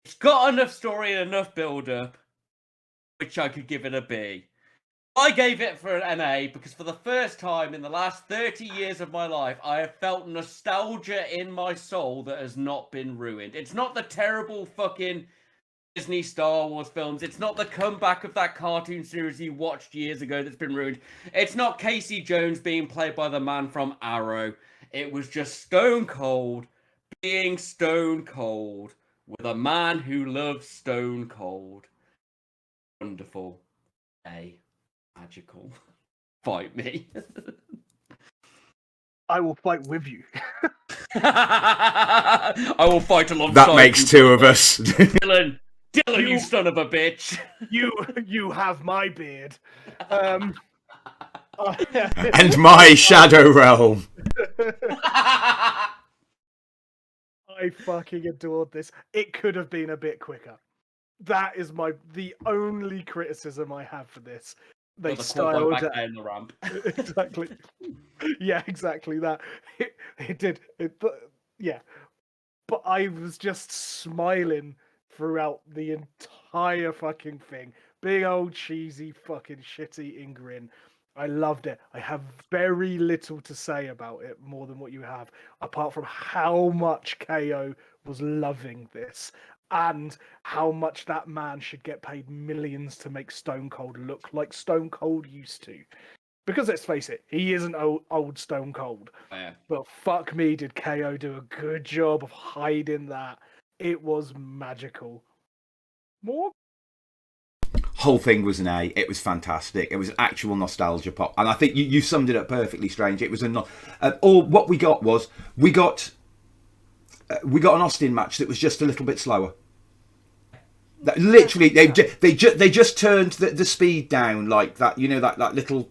It's got enough story and enough build-up, which I could give it a B. I gave it for an A because for the first time in the last 30 years of my life, I have felt nostalgia in my soul that has not been ruined. It's not the terrible fucking Disney Star Wars films. It's not the comeback of that cartoon series you watched years ago that's been ruined. It's not Casey Jones being played by the man from Arrow. It was just Stone Cold being Stone Cold with a man who loves Stone Cold. Wonderful. A. Magical. Fight me. I will fight with you. I will fight alongside That makes you, two of us. Dylan, you son of a bitch. You have my beard. And my Shadow Realm. I fucking adored this. It could have been a bit quicker. That is the only criticism I have for this. They styled back down the ramp. Exactly. Yeah, exactly that. It did. Yeah. But I was just smiling throughout the entire fucking thing. Big old cheesy fucking shit-eating grin. I loved it. I have very little to say about it more than what you have, apart from how much KO was loving this and how much that man should get paid millions to make Stone Cold look like Stone Cold used to. Because let's face it, he isn't old Stone Cold. Oh, yeah. But fuck me, did KO do a good job of hiding that. It was magical. More? Whole thing was an A. It was fantastic. It was actual nostalgia pop, and I think you summed it up perfectly. Strange. It was what we got was we got an Austin match that was just a little bit slower. That, literally, they just turned the speed down like that. You know that little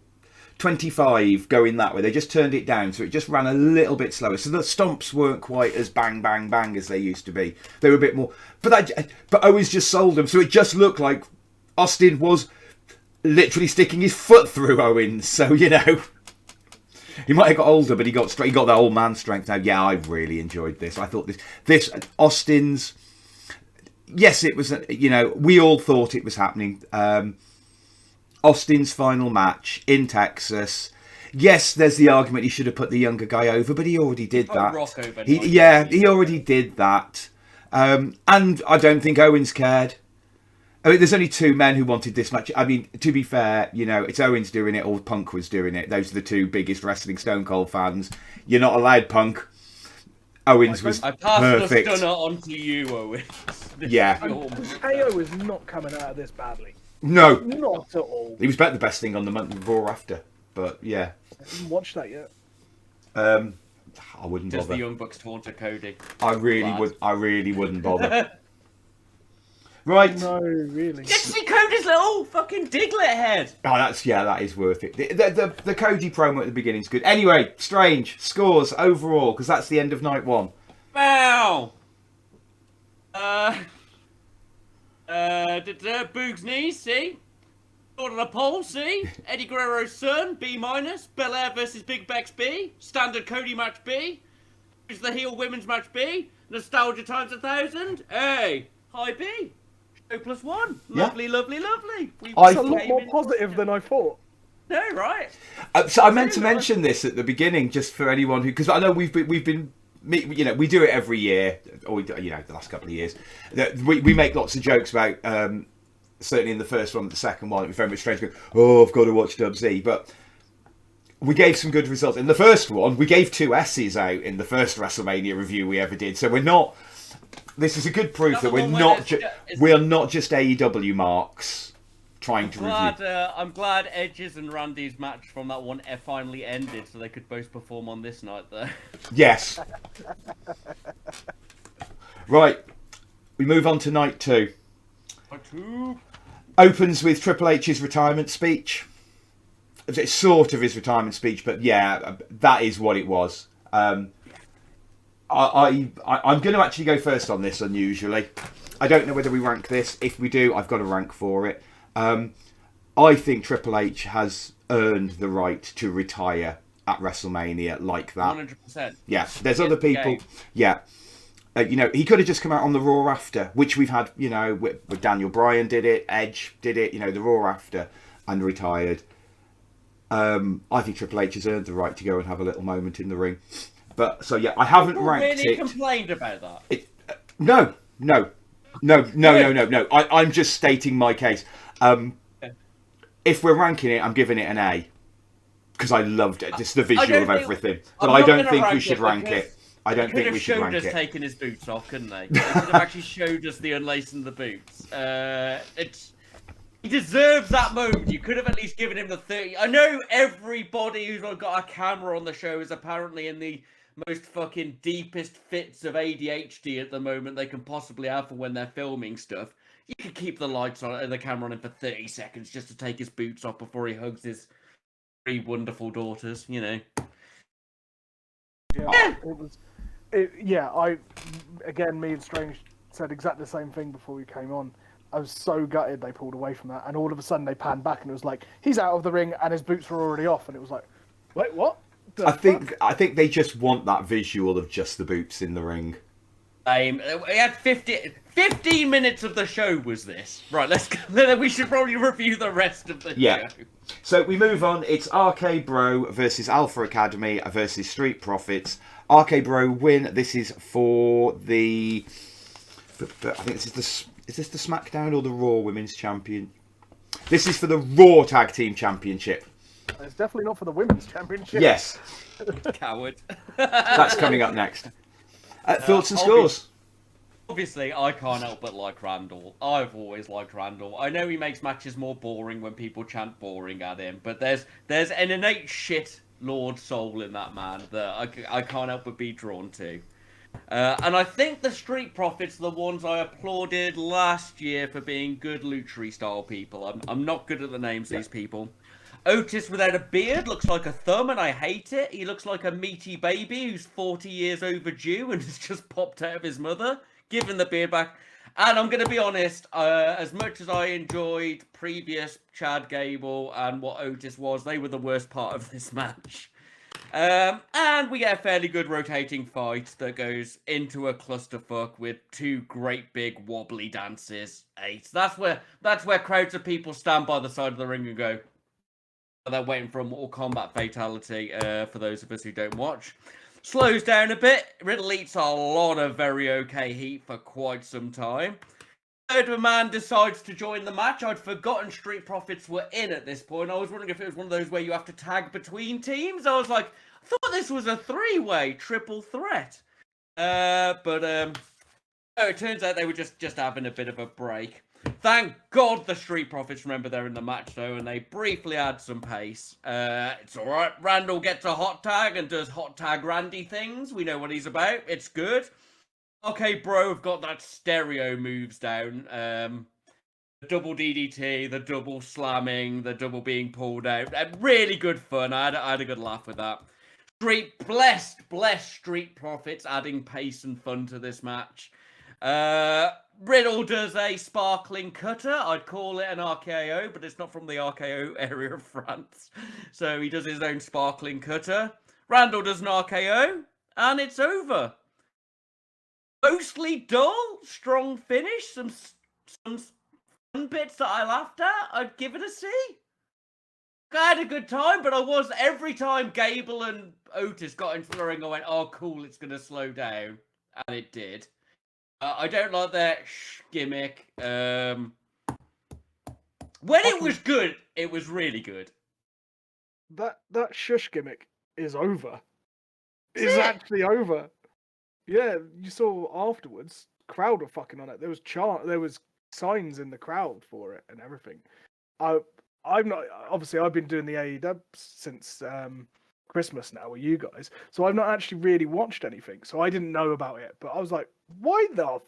25 going that way. They just turned it down, so it just ran a little bit slower. So the stomps weren't quite as bang bang bang as they used to be. They were a bit more. But Owens just sold them, so it just looked like Austin was literally sticking his foot through Owens. So he might have got older, but he got that old man strength now. Yeah, I really enjoyed this. I thought this Austin's. Yes, it was. We all thought it was happening. Austin's final match in Texas. Yes, there's the argument he should have put the younger guy over, but he already did that. Rock over, He already did that. And I don't think Owens cared. I mean, there's only two men who wanted this match. I mean, to be fair, it's Owens doing it or Punk was doing it. Those are the two biggest wrestling Stone Cold fans. You're not allowed Punk. Owens was I passed perfect. the stunner on to you, Owens. Yeah. KO is not coming out of this badly. No. Not at all. He was better the best thing on the month of Raw after. But, yeah. I haven't watched that yet. I wouldn't Does bother. the Young Bucks taunter Cody? I really wouldn't bother. Right. No, really. Let's see Cody's little fucking Diglett head. Oh, that is worth it. The Cody promo at the beginning is good. Anyway, Strange scores overall because that's the end of night one. Wow. Boogs knees, see? Order the poll, see? Eddie Guerrero's son, B-. Bel-Air versus Big Bex, B. Standard Cody match, B. Who's the heel women's match, B. Nostalgia times 1,000, A. Hi, B. Show +1. Lovely, Yeah. lovely. It's a lot more positive than I thought. No, right. So I meant to mention this at the beginning, just for anyone who, because I know we've been, we do it every year, or the last couple of years. We make lots of jokes about, certainly in the first one, the second one, it was very much strange. Going, I've got to watch Dub Z, but we gave some good results in the first one. We gave 2 S's out in the first WrestleMania review we ever did, so we're not. This is a good proof that we're not just AEW marks trying to review. I'm glad Edge's and Randy's match from that one finally ended, so they could both perform on this night, though. Yes. Right. We move on to night 2. Opens with Triple H's retirement speech. It's sort of his retirement speech, but yeah, that is what it was. I'm going to actually go first on this, unusually. I don't know whether we rank this. If we do, I've got a rank for it. I think Triple H has earned the right to retire at WrestleMania like that. 100%. Yeah, there's other people. Yeah. He could have just come out on the Raw after, which we've had, with Daniel Bryan did it, Edge did it, the Raw after, and retired. I think Triple H has earned the right to go and have a little moment in the ring. But, so yeah, I haven't ranked it. Really complained about that? No. I'm just stating my case. If we're ranking it, I'm giving it an A. Because I loved it, just the visual of everything. But I don't think we should rank it. I don't think we should rank it. They could have showed us taking his boots off, couldn't they? They could have actually showed us the unlacing the boots. He deserves that moment. You could have at least given him the 30. I know everybody who's got a camera on the show is apparently in the most fucking deepest fits of ADHD at the moment they can possibly have for when they're filming stuff. You could keep the lights on and the camera on him for 30 seconds just to take his boots off before he hugs his 3 wonderful daughters, Yeah, me and Strange said exactly the same thing before we came on. I was so gutted they pulled away from that, and all of a sudden they panned back and it was like, he's out of the ring and his boots were already off, and it was like, wait, what? I think they just want that visual of just the boots in the ring. We had 15 minutes of the show was this. Right, we should probably review the rest of the show. So we move on. It's RK Bro versus Alpha Academy versus Street Profits. RK Bro win. This is for the... I think is this the SmackDown or the Raw Women's Champion? This is for the Raw Tag Team Championship. It's definitely not for the Women's Championship. Yes. Coward. That's coming up next. Thoughts and scores? Obviously, I can't help but like Randall. I've always liked Randall. I know he makes matches more boring when people chant boring at him, but there's an innate shit Lord soul in that man that I can't help but be drawn to. And I think the Street Profits are the ones I applauded last year for being good luchary style people. I'm not good at the names of these people. Otis without a beard looks like a thumb and I hate it. He looks like a meaty baby who's 40 years overdue and has just popped out of his mother. Give him the beard back. And I'm going to be honest, as much as I enjoyed previous Chad Gable and what Otis was, they were the worst part of this match. And we get a fairly good rotating fight that goes into a clusterfuck with 2 great big wobbly dances. 8. That's where crowds of people stand by the side of the ring and go, they're waiting for a Mortal Kombat fatality, for those of us who don't watch. Slows down a bit. Riddle eats a lot of very okay heat for quite some time. Third man decides to join the match. I'd forgotten Street Profits were in at this point. I was wondering if it was one of those where you have to tag between teams. I was like, I thought this was a three-way triple threat. Oh, it turns out they were just having a bit of a break. Thank God the Street Profits remember they're in the match, though, and they briefly add some pace. It's all right. Randall gets a hot tag and does hot tag Randy things. We know what he's about. It's good. Okay, bro, have got that stereo moves down. The double DDT, the double slamming, the double being pulled out. Really good fun. I had a good laugh with that. Blessed Street Profits adding pace and fun to this match. Riddle does a sparkling cutter. I'd call it an RKO, but it's not from the RKO area of France. So he does his own sparkling cutter. Randall does an RKO, and it's over. Mostly dull, strong finish, some fun bits that I laughed at. I'd give it a C. I had a good time, but every time Gable and Otis got into the ring, I went, oh, cool, it's going to slow down. And it did. I don't like that gimmick. When it was good, it was really good. That shush gimmick is over. It's actually over. Yeah, you saw afterwards, crowd were fucking on it. There was signs in the crowd for it and everything. I'm not, obviously I've been doing the AEW since Christmas now with you guys, so I've not actually really watched anything, so I didn't know about it, but I was like, why the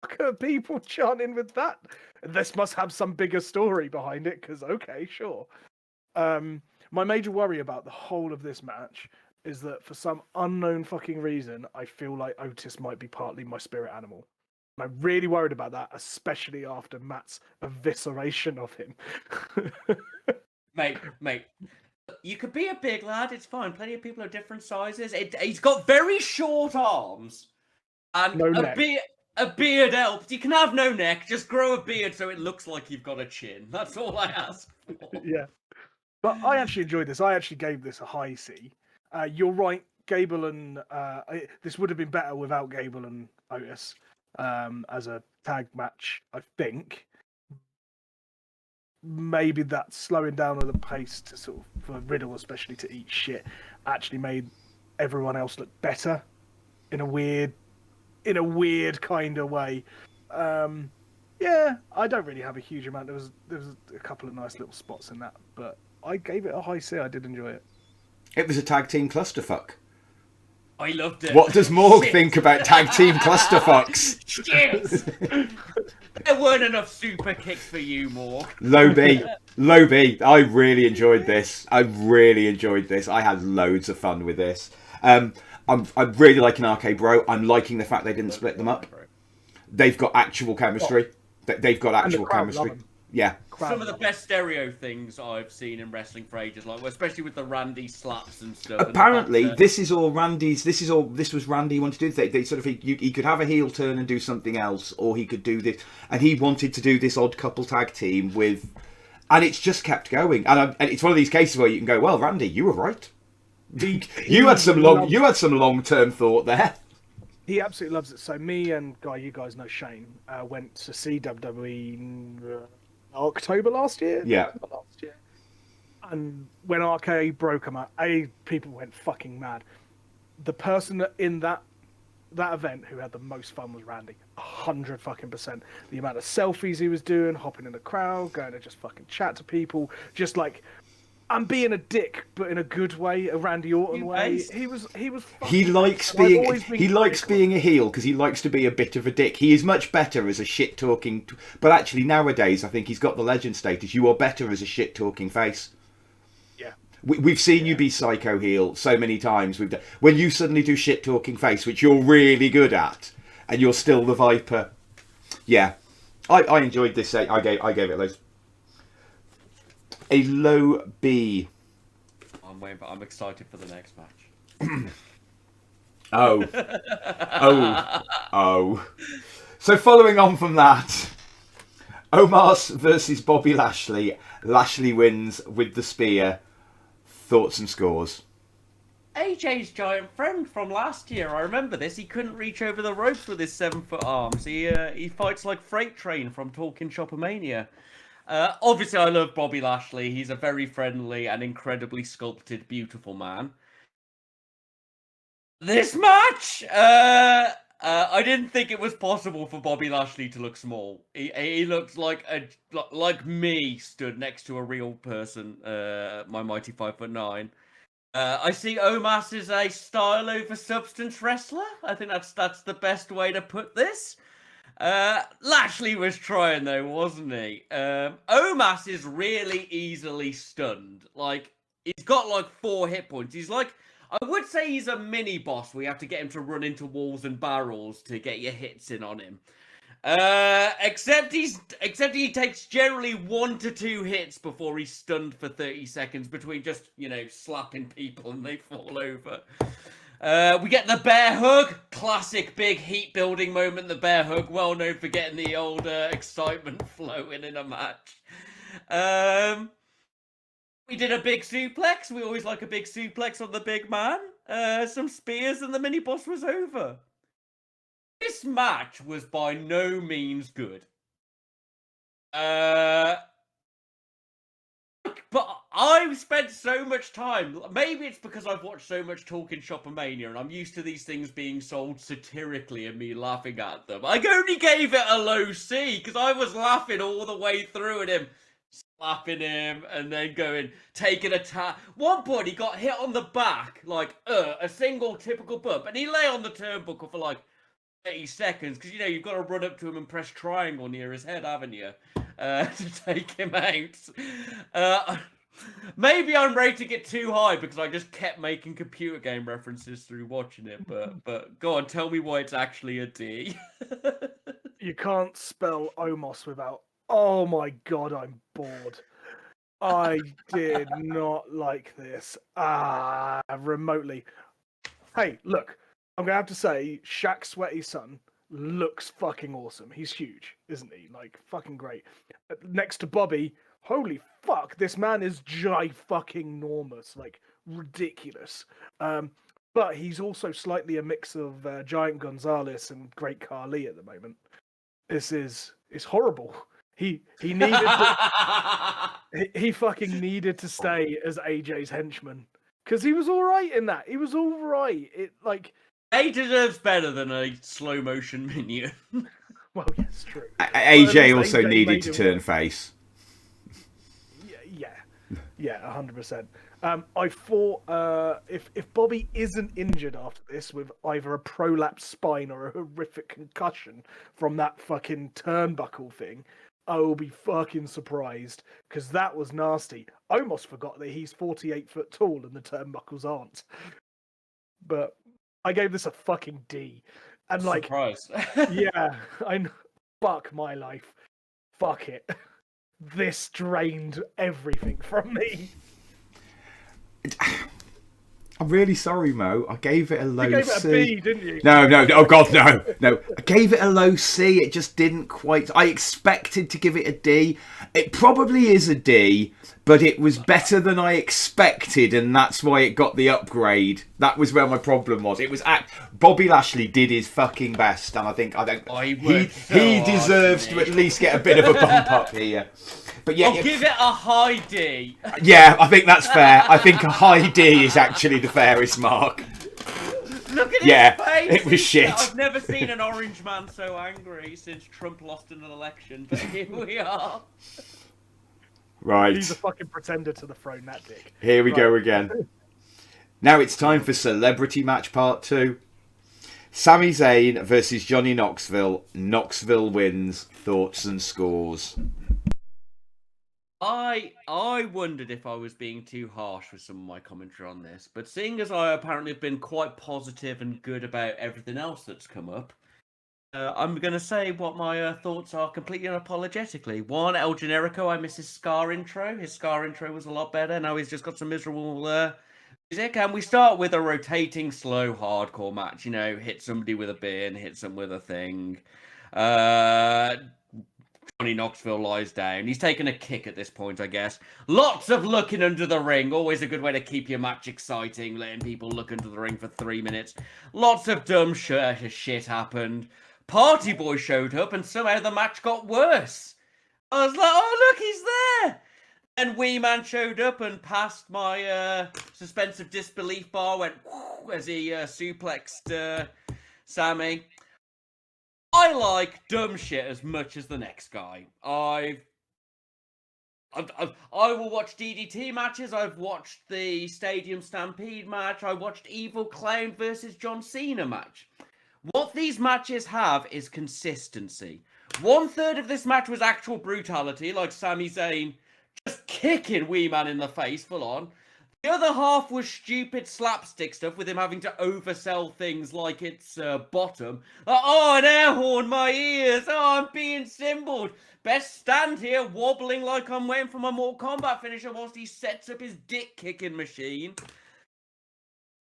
fuck are people chanting with that? This must have some bigger story behind it, because okay, sure. My major worry about the whole of this match is that for some unknown fucking reason, I feel like Otis might be partly my spirit animal. I'm really worried about that, especially after Matt's evisceration of him. Mate, you could be a big lad, it's fine. Plenty of people are different sizes. He's got very short arms and no neck. A beard helps. You can have no neck, just grow a beard so it looks like you've got a chin. That's all I ask for. Yeah. But I actually enjoyed this. I actually gave this a high C. You're right, Gable and... this would have been better without Gable and Otis as a tag match, I think. Maybe that slowing down of the pace to sort of, for Riddle especially, to eat shit actually made everyone else look better in a weird kind of way. Yeah, I don't really have a huge amount. There was a couple of nice little spots in that, but I gave it a high C. I did enjoy it. It was a tag team clusterfuck. I loved it. What does Morg think about tag team clusterfucks? Shit! There weren't enough super kicks for you, Morg. Low B. I really enjoyed this. I had loads of fun with this. I'm really liking RK Bro. I'm liking the fact they didn't split them up. They've got actual chemistry. They've got actual chemistry. Yeah. Some of the best stereo things I've seen in wrestling for ages, like especially with the Randy slaps and stuff. Apparently, this was Randy wanted to do. They sort of he could have a heel turn and do something else, or he could do this, and he wanted to do this odd couple tag team with, and it's just kept going. And it's one of these cases where you can go, well, Randy, you were right. You had some long term thought there. He absolutely loves it. So me and Guy, you guys know Shane, went to see WWE October last year. Yeah. And when RKA broke them out, people went fucking mad. The person in that event who had the most fun was Randy. 100%. The amount of selfies he was doing, hopping in the crowd, going to just fucking chat to people, just like, I'm being a dick, but in a good way, a Randy Orton way. He was. He likes being a heel because he likes to be a bit of a dick. He is much better as a shit talking. But actually, nowadays, I think he's got the legend status. You are better as a shit talking face. Yeah. We've seen you be psycho heel so many times. When you suddenly do shit talking face, which you're really good at, and you're still the Viper. Yeah, I enjoyed this. I gave it loads. A low B. I'm waiting, but I'm excited for the next match. Oh. So following on from that, Omas versus Bobby Lashley. Lashley wins with the spear. Thoughts and scores. AJ's giant friend from last year. I remember this. He couldn't reach over the ropes with his 7-foot arms. He fights like Freight Train from Talking Shopomania. Obviously, I love Bobby Lashley. He's a very friendly and incredibly sculpted, beautiful man. This match, I didn't think it was possible for Bobby Lashley to look small. He looks like me stood next to a real person. My mighty 5'9". I see Omas is a style over substance wrestler. I think that's the best way to put this. Lashley was trying though, wasn't he? Omas is really easily stunned. Like, he's got like 4 hit points. He's like, I would say he's a mini boss where you have to get him to run into walls and barrels to get your hits in on him. Except he takes generally 1 to 2 hits before he's stunned for 30 seconds between just, slapping people and they fall over. We get the bear hug, classic big heat building moment. The bear hug, well known for getting the old excitement flowing in a match. We did a big suplex. We always like a big suplex on the big man. Some spears and the mini boss was over. This match was by no means good. But I've spent so much time, maybe it's because I've watched so much Talking Shopomania and I'm used to these things being sold satirically and me laughing at them. I only gave it a low C because I was laughing all the way through at him, slapping him and then taking a tap. One point he got hit on the back, like a single typical bump, and he lay on the turnbuckle for like 30 seconds because you've got to run up to him and press triangle near his head, haven't you? To take him out. Maybe I'm rating it too high because I just kept making computer game references through watching it. But go on, tell me why it's actually a D. You can't spell Omos without, oh my god, I'm bored. I did not like this. Remotely. Hey, look, I'm going to have to say, Shaq's sweaty son looks fucking awesome. He's huge, isn't he? Like, fucking great. Next to Bobby, holy fuck, this man is fucking-normous. Like, ridiculous. But he's also slightly a mix of Giant Gonzalez and Great Khali at the moment. It's horrible. He needed to, he fucking needed to stay as AJ's henchman. Because he was alright in that. He was alright. He deserves better than a slow motion minion. Well, yes, true. AJ also needed to turn face. Yeah, 100%. I thought if Bobby isn't injured after this with either a prolapsed spine or a horrific concussion from that fucking turnbuckle thing, I will be fucking surprised because that was nasty. I almost forgot that he's 48 foot tall and the turnbuckles aren't. But I gave this a fucking D. And surprise. Yeah, fuck my life. Fuck it. This drained everything from me. I'm really sorry, Mo. I gave it a low C. You gave it a B, didn't you? No. Oh, God, no. I gave it a low C. It just didn't quite... I expected to give it a D. It probably is a D, but it was better than I expected, and that's why it got the upgrade. That was where my problem was. It was... Bobby Lashley did his fucking best, and I think he deserves to at least get a bit of a bump up here. But yeah, I'll give it a high D. Yeah, I think that's fair. I think a high D is actually the fairest mark. Look at his face. It was shit. I've never seen an orange man so angry since Trump lost in an election, but here we are. Right. He's a fucking pretender to the throne, that dick. Here we go again. Now it's time for Celebrity Match Part 2. Sami Zayn versus Johnny Knoxville. Knoxville wins. Thoughts and scores. I wondered if I was being too harsh with some of my commentary on this, but seeing as I apparently have been quite positive and good about everything else that's come up, I'm going to say what my thoughts are completely unapologetically. One, El Generico, I miss his Scar intro. His Scar intro was a lot better. Now he's just got some miserable music. And we start with a rotating, slow, hardcore match. Hit somebody with a bin, hit some with a thing. Johnny Knoxville lies down. He's taking a kick at this point, I guess. Lots of looking under the ring. Always a good way to keep your match exciting, letting people look under the ring for 3 minutes. Lots of dumb shit happened. Party Boy showed up, and somehow the match got worse. I was like, oh, look, he's there. And Wee Man showed up and passed my suspense of disbelief bar, went as he suplexed Sammy. I like dumb shit as much as the next guy. I will watch DDT matches. I've watched the Stadium Stampede match. I watched Evil Clown versus John Cena match. What these matches have is consistency. 1/3 of this match was actual brutality, like Sami Zayn just kicking Wee Man in the face full on. The other half was stupid slapstick stuff with him having to oversell things like it's bottom. Like, oh, an air horn, my ears. Oh, I'm being symboled. Best stand here wobbling like I'm waiting for my Mortal Kombat finisher whilst he sets up his dick-kicking machine.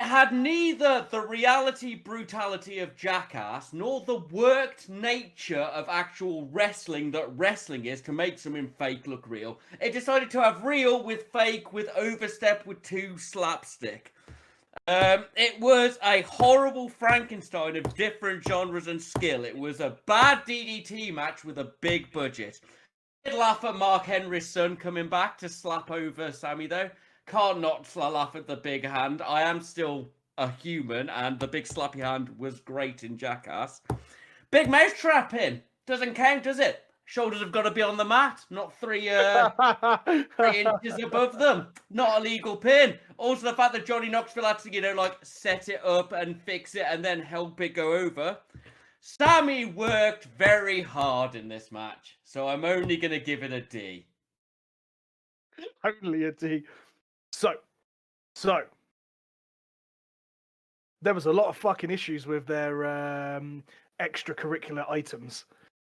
It had neither the reality brutality of Jackass nor the worked nature of actual wrestling that wrestling is to make something fake look real. It decided to have real with fake, with overstep, with too slapstick. It was a horrible Frankenstein of different genres and skill. It was a bad DDT match with a big budget. I did laugh at Mark Henry's son coming back to slap over Sammy though. Can't not laugh at the big hand. I am still a human, and the big slappy hand was great in Jackass. Big mousetrap in. Doesn't count, does it? Shoulders have got to be on the mat, not 3 inches above them. Not a legal pin. Also, the fact that Johnny Knoxville had to, set it up and fix it and then help it go over. Sammy worked very hard in this match, so I'm only going to give it a D. Only a D. So, there was a lot of fucking issues with their extracurricular items,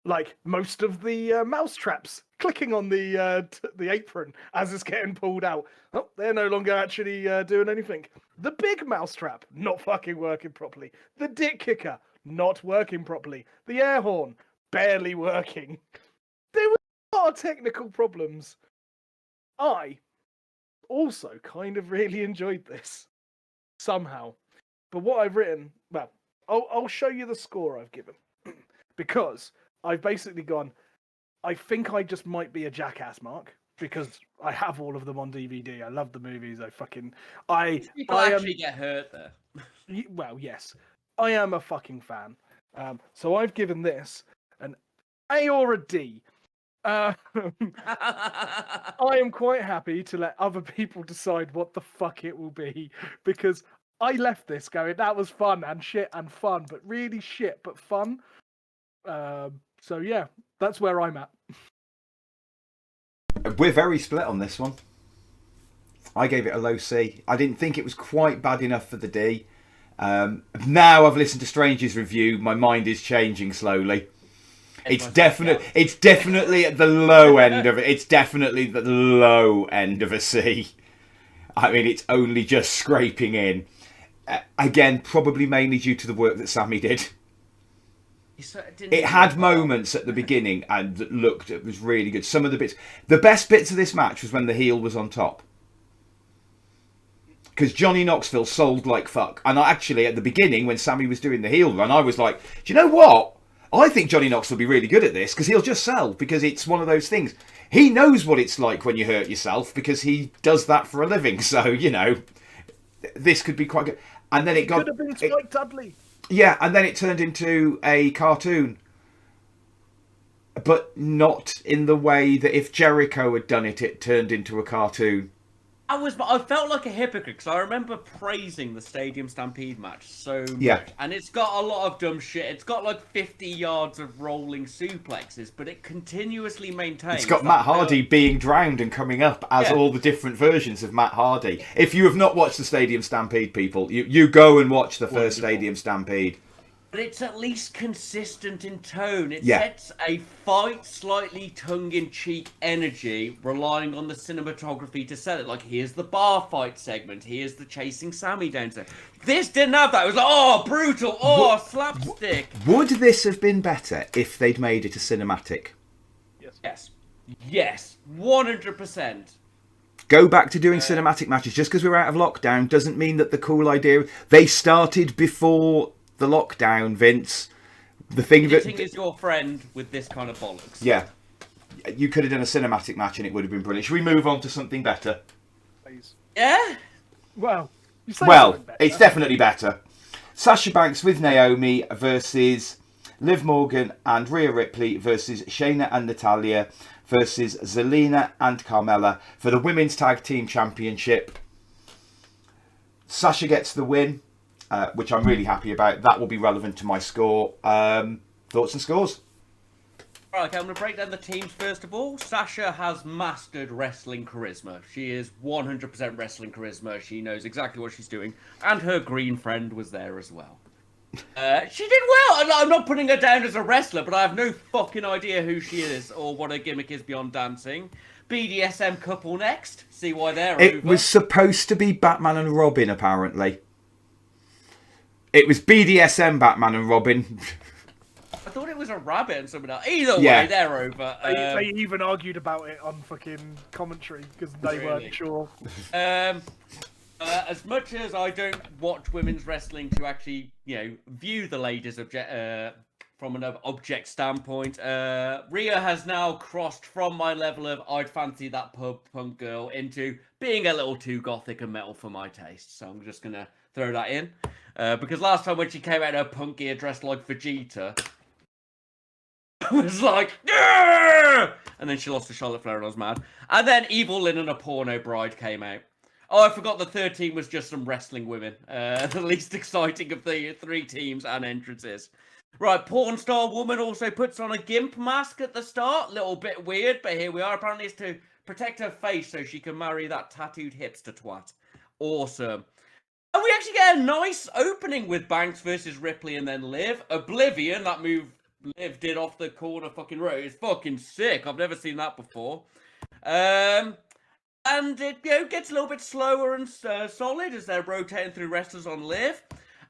like most of the mouse traps clicking on the apron as it's getting pulled out. Oh, they're no longer actually doing anything. The big mouse trap not fucking working properly. The dick kicker not working properly. The air horn barely working. There were a lot of technical problems. I also kind of really enjoyed this somehow, but what I've written, well, I'll show you the score I've given because I've basically gone, I think I just might be a Jackass mark because I have all of them on DVD. I love the movies. People actually get hurt there. Well, yes, I am a fucking fan. So I've given this an A or a D. I am quite happy to let other people decide what the fuck it will be because I left this going, that was fun and shit and fun, but really shit, but fun. So yeah, that's where I'm at. We're very split on this one. I gave it a low C. I didn't think it was quite bad enough for the D. Now I've listened to Strange's review, my mind is changing slowly. It's definitely at the low end of it. It's definitely the low end of a C. I mean, it's only just scraping in. Again, probably mainly due to the work that Sammy did. It had moments at the beginning and it was really good. Some of the best bits of this match was when the heel was on top. Because Johnny Knoxville sold like fuck. And actually, at the beginning, when Sammy was doing the heel run, I was like, do you know what? I think Johnny Knoxville will be really good at this because he'll just sell because it's one of those things. He knows what it's like when you hurt yourself because he does that for a living. So, this could be quite good. And then it could have been Spike Dudley. Yeah, and then it turned into a cartoon. But not in the way that if Jericho had done it, it turned into a cartoon. I felt like a hypocrite because I remember praising the Stadium Stampede match so much. Yeah. And it's got a lot of dumb shit. It's got like 50 yards of rolling suplexes, but it continuously maintains. It's got Matt Hardy being drowned and coming up as all the different versions of Matt Hardy. If you have not watched the Stadium Stampede, people, you go and watch the first Stadium Stampede. But it's at least consistent in tone. It sets a fight, slightly tongue-in-cheek energy, relying on the cinematography to sell it. Like, here's the bar fight segment. Here's the chasing Sammy down segment. This didn't have that. It was like, oh, brutal. Oh, slapstick. Would this have been better if they'd made it a cinematic? Yes. Yes, 100%. Go back to doing cinematic matches. Just because we're out of lockdown doesn't mean that the cool idea... They started before the lockdown, Vince. The thing Editing is your friend with this kind of bollocks. Yeah. You could have done a cinematic match and it would have been brilliant. Should we move on to something better? Please. Yeah? Well, it's definitely better. Sasha Banks with Naomi versus Liv Morgan and Rhea Ripley versus Shayna and Natalya versus Zelina and Carmella for the Women's Tag Team Championship. Sasha gets the win, which I'm really happy about. That will be relevant to my score. Thoughts and scores? Right, okay, I'm going to break down the teams first of all. Sasha has mastered wrestling charisma. She is 100% wrestling charisma. She knows exactly what she's doing. And her green friend was there as well. She did well. I'm not putting her down as a wrestler, but I have no fucking idea who she is or what her gimmick is beyond dancing. BDSM couple next. See why they're over. It was supposed to be Batman and Robin, apparently. It was BDSM Batman and Robin. I thought it was a rabbit and someone else. Either way, they're over. They even argued about it on fucking commentary because they weren't sure. As much as I don't watch women's wrestling to actually, view the ladies from an object standpoint, Rhea has now crossed from my level of I'd fancy that punk girl into being a little too gothic and metal for my taste. So I'm just going to throw that in. Because last time when she came out in her punk gear dressed like Vegeta, I was like, yeah! And then she lost to Charlotte Flair and I was mad. And then Evil Lynn and a Porno Bride came out. Oh, I forgot the third team was just some wrestling women. The least exciting of the three teams and entrances. Right, porn star woman also puts on a gimp mask at the start. Little bit weird, but here we are. Apparently it's to protect her face so she can marry that tattooed hipster twat. Awesome. And we actually get a nice opening with Banks versus Ripley and then Liv. Oblivion, that move Liv did off the corner fucking road is fucking sick. I've never seen that before. And it gets a little bit slower and solid as they're rotating through wrestlers on Liv.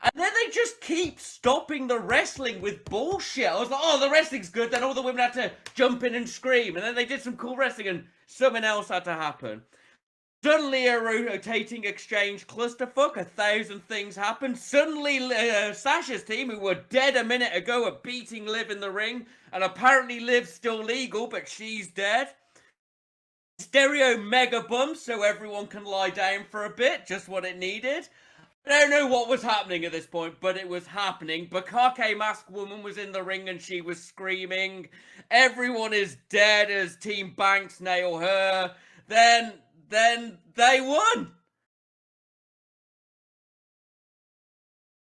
And then they just keep stopping the wrestling with bullshit. I was like, oh, the wrestling's good. Then all the women had to jump in and scream. And then they did some cool wrestling and something else had to happen. Suddenly a rotating exchange clusterfuck. 1,000 things happened. Suddenly Sasha's team, who were dead a minute ago, are beating Liv in the ring. And apparently Liv's still legal, but she's dead. Stereo mega bump so everyone can lie down for a bit. Just what it needed. I don't know what was happening at this point, but it was happening. Bukake Mask Woman was in the ring and she was screaming. Everyone is dead as Team Banks nail her. Then they won.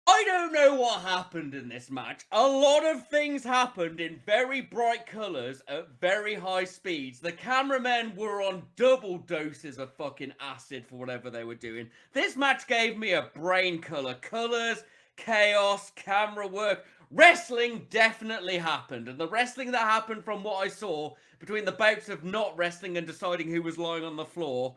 I don't know what happened in this match. A lot of things happened in very bright colours at very high speeds. The cameramen were on double doses of fucking acid for whatever they were doing. This match gave me a brain colour. Colours, chaos, camera work. Wrestling definitely happened. And the wrestling that happened from what I saw between the bouts of not wrestling and deciding who was lying on the floor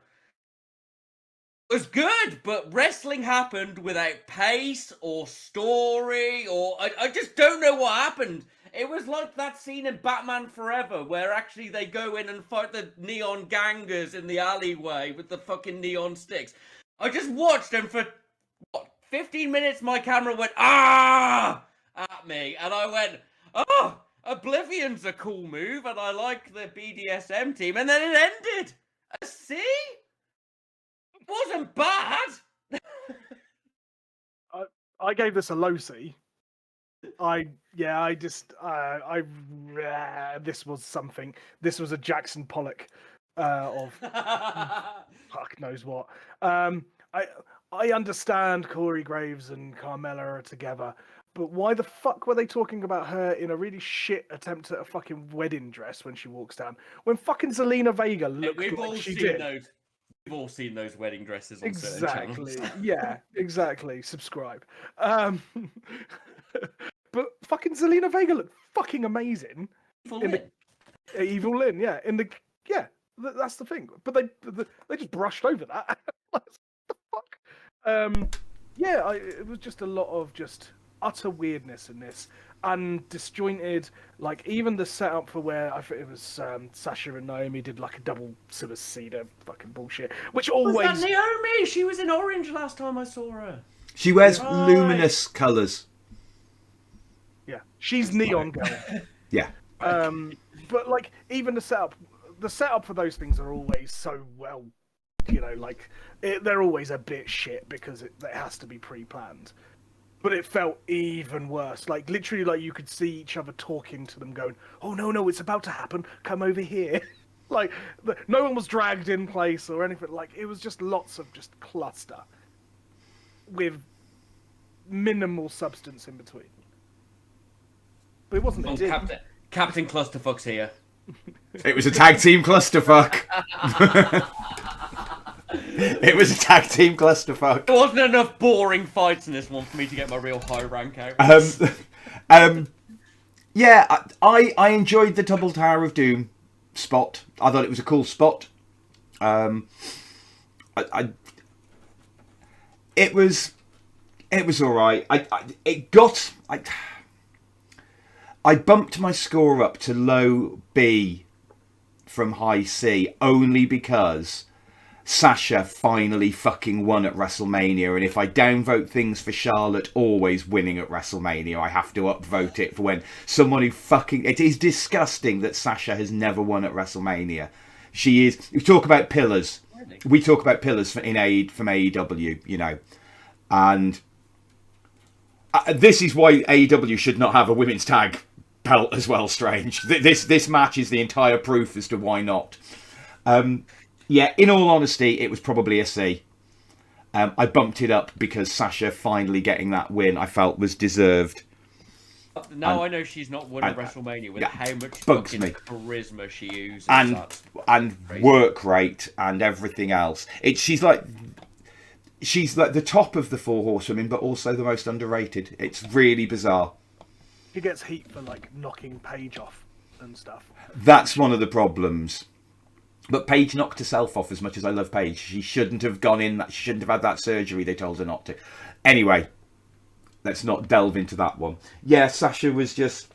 was good, but wrestling happened without pace or story, or I just don't know what happened. It was like that scene in Batman Forever where actually they go in and fight the neon gangers in the alleyway with the fucking neon sticks. I just watched and for 15 minutes my camera went ah at me and I went, oh, Oblivion's a cool move and I like the BDSM team, and then it ended. See? Wasn't bad. I gave this a low C. This was something. This was a Jackson Pollock of fuck knows what. I understand Corey Graves and Carmella are together, but why the fuck were they talking about her in a really shit attempt at a fucking wedding dress when she walks down? When fucking Zelina Vega looked like she did. We've all seen those wedding dresses on certain channels. Yeah, exactly. Subscribe. But fucking Zelina Vega looked fucking amazing. Evil Lynn, yeah. That's the thing. But they just brushed over that. What the fuck? It was just a lot of just utter weirdness in this, and disjointed. Like even the setup for where I think it was Sasha and Naomi did like a double suicide fucking bullshit, which Was that always. Naomi? She was in orange last time I saw her. She wears Right. luminous colours. Yeah, she's neon girl. Yeah. But like even the setup for those things are always so well, like they're always a bit shit because it has to be pre-planned. But it felt even worse. Like literally, like you could see each other talking to them, going, "Oh no, it's about to happen. Come over here." Like no one was dragged in place or anything. Like it was just lots of just cluster with minimal substance in between. But it wasn't. Captain Clusterfuck's here. It was a tag team clusterfuck. It was a tag team clusterfuck. There wasn't enough boring fights in this one for me to get my real high rank out. Yeah, I enjoyed the Double Tower of Doom spot. I thought it was a cool spot. It was all right. I bumped my score up to low B from high C only because Sasha finally fucking won at WrestleMania, and if I downvote things for Charlotte always winning at WrestleMania, I have to upvote it for when someone who fucking... It is disgusting that Sasha has never won at WrestleMania. She is... We talk about pillars. We talk about pillars from AEW, and this is why AEW should not have a women's tag belt as well, Strange. This match is the entire proof as to why not. Yeah, in all honesty, it was probably a C. I bumped it up because Sasha finally getting that win I felt was deserved. Now I know she's not won at WrestleMania with how much fucking fucking charisma she uses. And work rate and everything else. She's like the top of the four horsewomen, but also the most underrated. It's really bizarre. She gets heat for like knocking Paige off and stuff. That's one of the problems. But Paige knocked herself off as much as I love Paige. She shouldn't have gone in. She shouldn't have had that surgery they told her not to. Anyway, let's not delve into that one. Yeah, Sasha was just...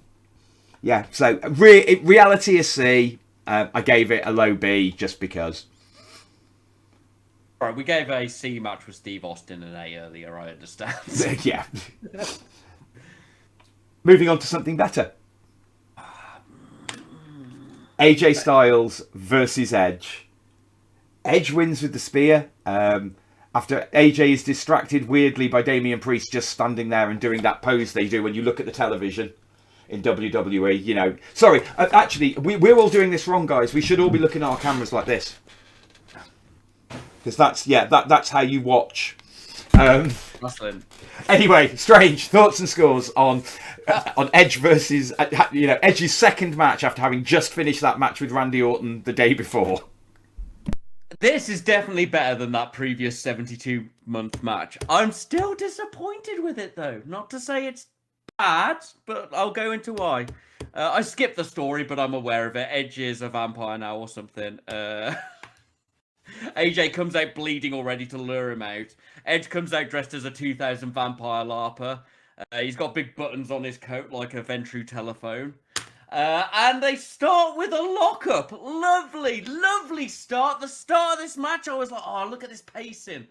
Yeah, so reality is C. I gave it a low B just because. All right, we gave a C match with Steve Austin an A earlier, I understand. Yeah. Moving on to something better. AJ Styles versus Edge. Edge wins with the spear. After AJ is distracted weirdly by Damian Priest just standing there and doing that pose they do when you look at the television in WWE. Sorry, actually, we're all doing this wrong, guys. We should all be looking at our cameras like this. Because that's how you watch. Anyway, Strange thoughts and scores on Edge versus Edge's second match after having just finished that match with Randy Orton the day before. This is definitely better than that previous 72-month match. I'm still disappointed with it though. Not to say it's bad, but I'll go into why. I skipped the story, but I'm aware of it. Edge is a vampire now or something. AJ comes out bleeding already to lure him out. Edge comes out dressed as a 2000 vampire LARPer. He's got big buttons on his coat like a Ventru telephone. And they start with a lockup. Lovely start. The start of this match, I was like, oh, look at this pacing.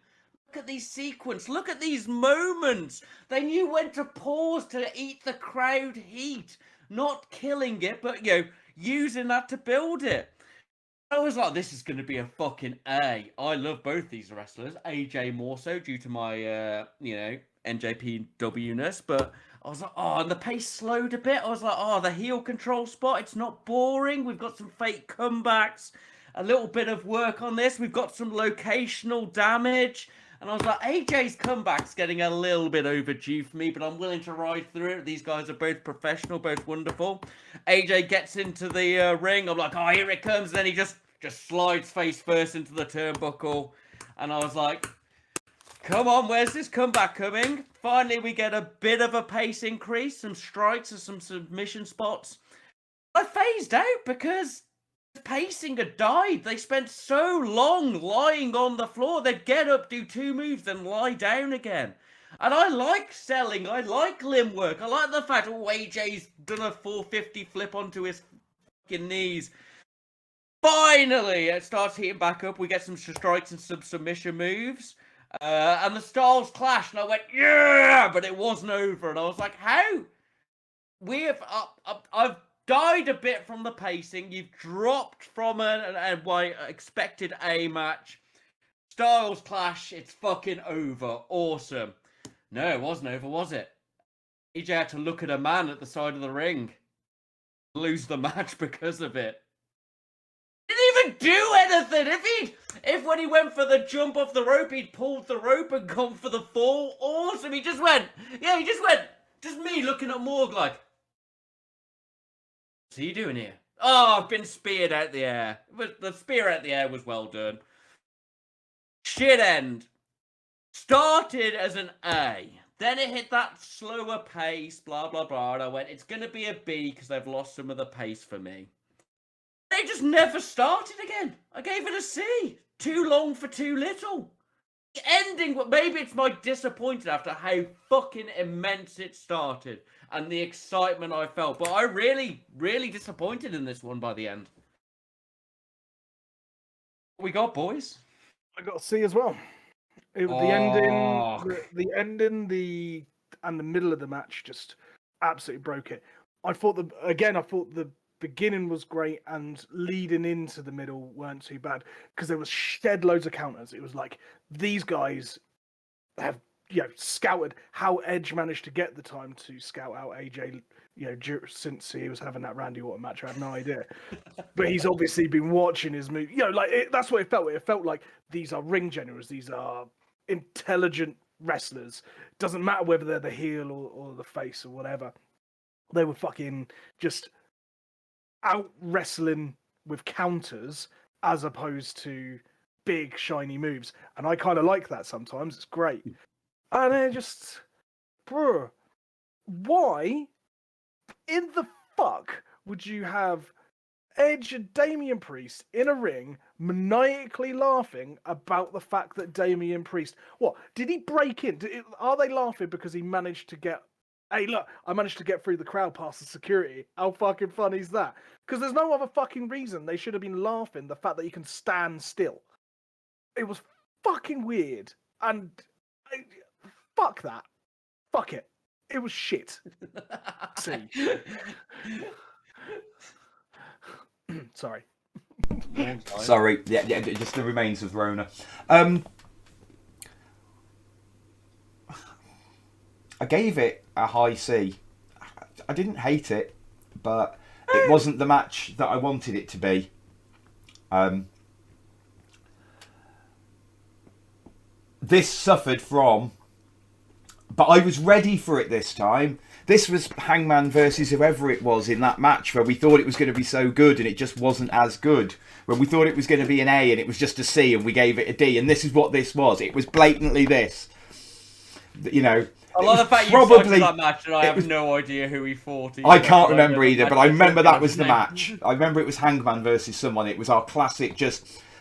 Look at these sequence. Look at these moments. They knew when to pause to eat the crowd heat. Not killing it, but, using that to build it. I was like, this is going to be a fucking A. I love both these wrestlers. AJ more so due to my, NJPW-ness. But I was like, oh, and the pace slowed a bit. I was like, oh, the heel control spot, it's not boring. We've got some fake comebacks. A little bit of work on this. We've got some locational damage. And I was like, AJ's comeback's getting a little bit overdue for me, but I'm willing to ride through it. These guys are both professional, both wonderful. AJ gets into the ring. I'm like, oh, here it comes. And then he just slides face first into the turnbuckle. And I was like, come on, where's this comeback coming? Finally, we get a bit of a pace increase, some strikes and some submission spots. I phased out because the pacing had died. They spent so long lying on the floor. They'd get up, do two moves, then lie down again. And I like selling. I like limb work. I like the fact, AJ's done a 450 flip onto his fucking knees. Finally, it starts heating back up. We get some strikes and some submission moves. And the styles clash. And I went, yeah! But it wasn't over. And I was like, how? I've died a bit from the pacing. You've dropped from my expected A match. Styles clash. It's fucking over. Awesome. No, it wasn't over, was it? AJ had to look at a man at the side of the ring. Lose the match because of it. Didn't even do anything. If when he went for the jump off the rope, he'd pulled the rope and gone for the fall. Awesome. He just went. Just me looking at Morg like, what's he doing here? Oh, I've been speared out the air. But the spear out the air was well done. Shit end. Started as an A. Then it hit that slower pace, blah, blah, blah. And I went, it's going to be a B because they've lost some of the pace for me. They just never started again. I gave it a C. Too long for too little. The ending, maybe it's my disappointed after how fucking immense it started and the excitement I felt. But I really, really disappointed in this one by the end. What we got, boys? I got a C as well. The ending, and the middle of the match just absolutely broke it. I thought the beginning was great and leading into the middle weren't too bad because there was shed loads of counters. It was like these guys have scouted how Edge managed to get the time to scout out AJ. Since he was having that Randy Orton match, I have no idea. But he's obviously been watching his move. That's what it felt. It felt like these are ring generals. These are intelligent wrestlers. Doesn't matter whether they're the heel or the face or whatever. They were fucking just out wrestling with counters as opposed to big shiny moves. And I kind of like that sometimes. It's great. And then just, why in the fuck would you have Edge and Damian Priest in a ring maniacally laughing about the fact that Damian Priest, what, did he break in? Are they laughing because he managed to get, hey look, I managed to get through the crowd past the security. How fucking funny is that? Because there's no other fucking reason they should have been laughing the fact that you can stand still. It was fucking weird. And fuck that. Fuck it. It was shit. See. Sorry. Sorry. Yeah, just the remains of Rona. I gave it a high C. I didn't hate it, but it wasn't the match that I wanted it to be. This suffered from, but I was ready for it this time. This was Hangman versus whoever it was in that match where we thought it was going to be so good and it just wasn't as good. When we thought it was going to be an A and it was just a C and we gave it a D. And this is what this was. It was blatantly this. I love the fact you cited that match and I have no idea who he fought. I can't remember either, but I remember that was the match. I remember it was Hangman versus someone. It was our classic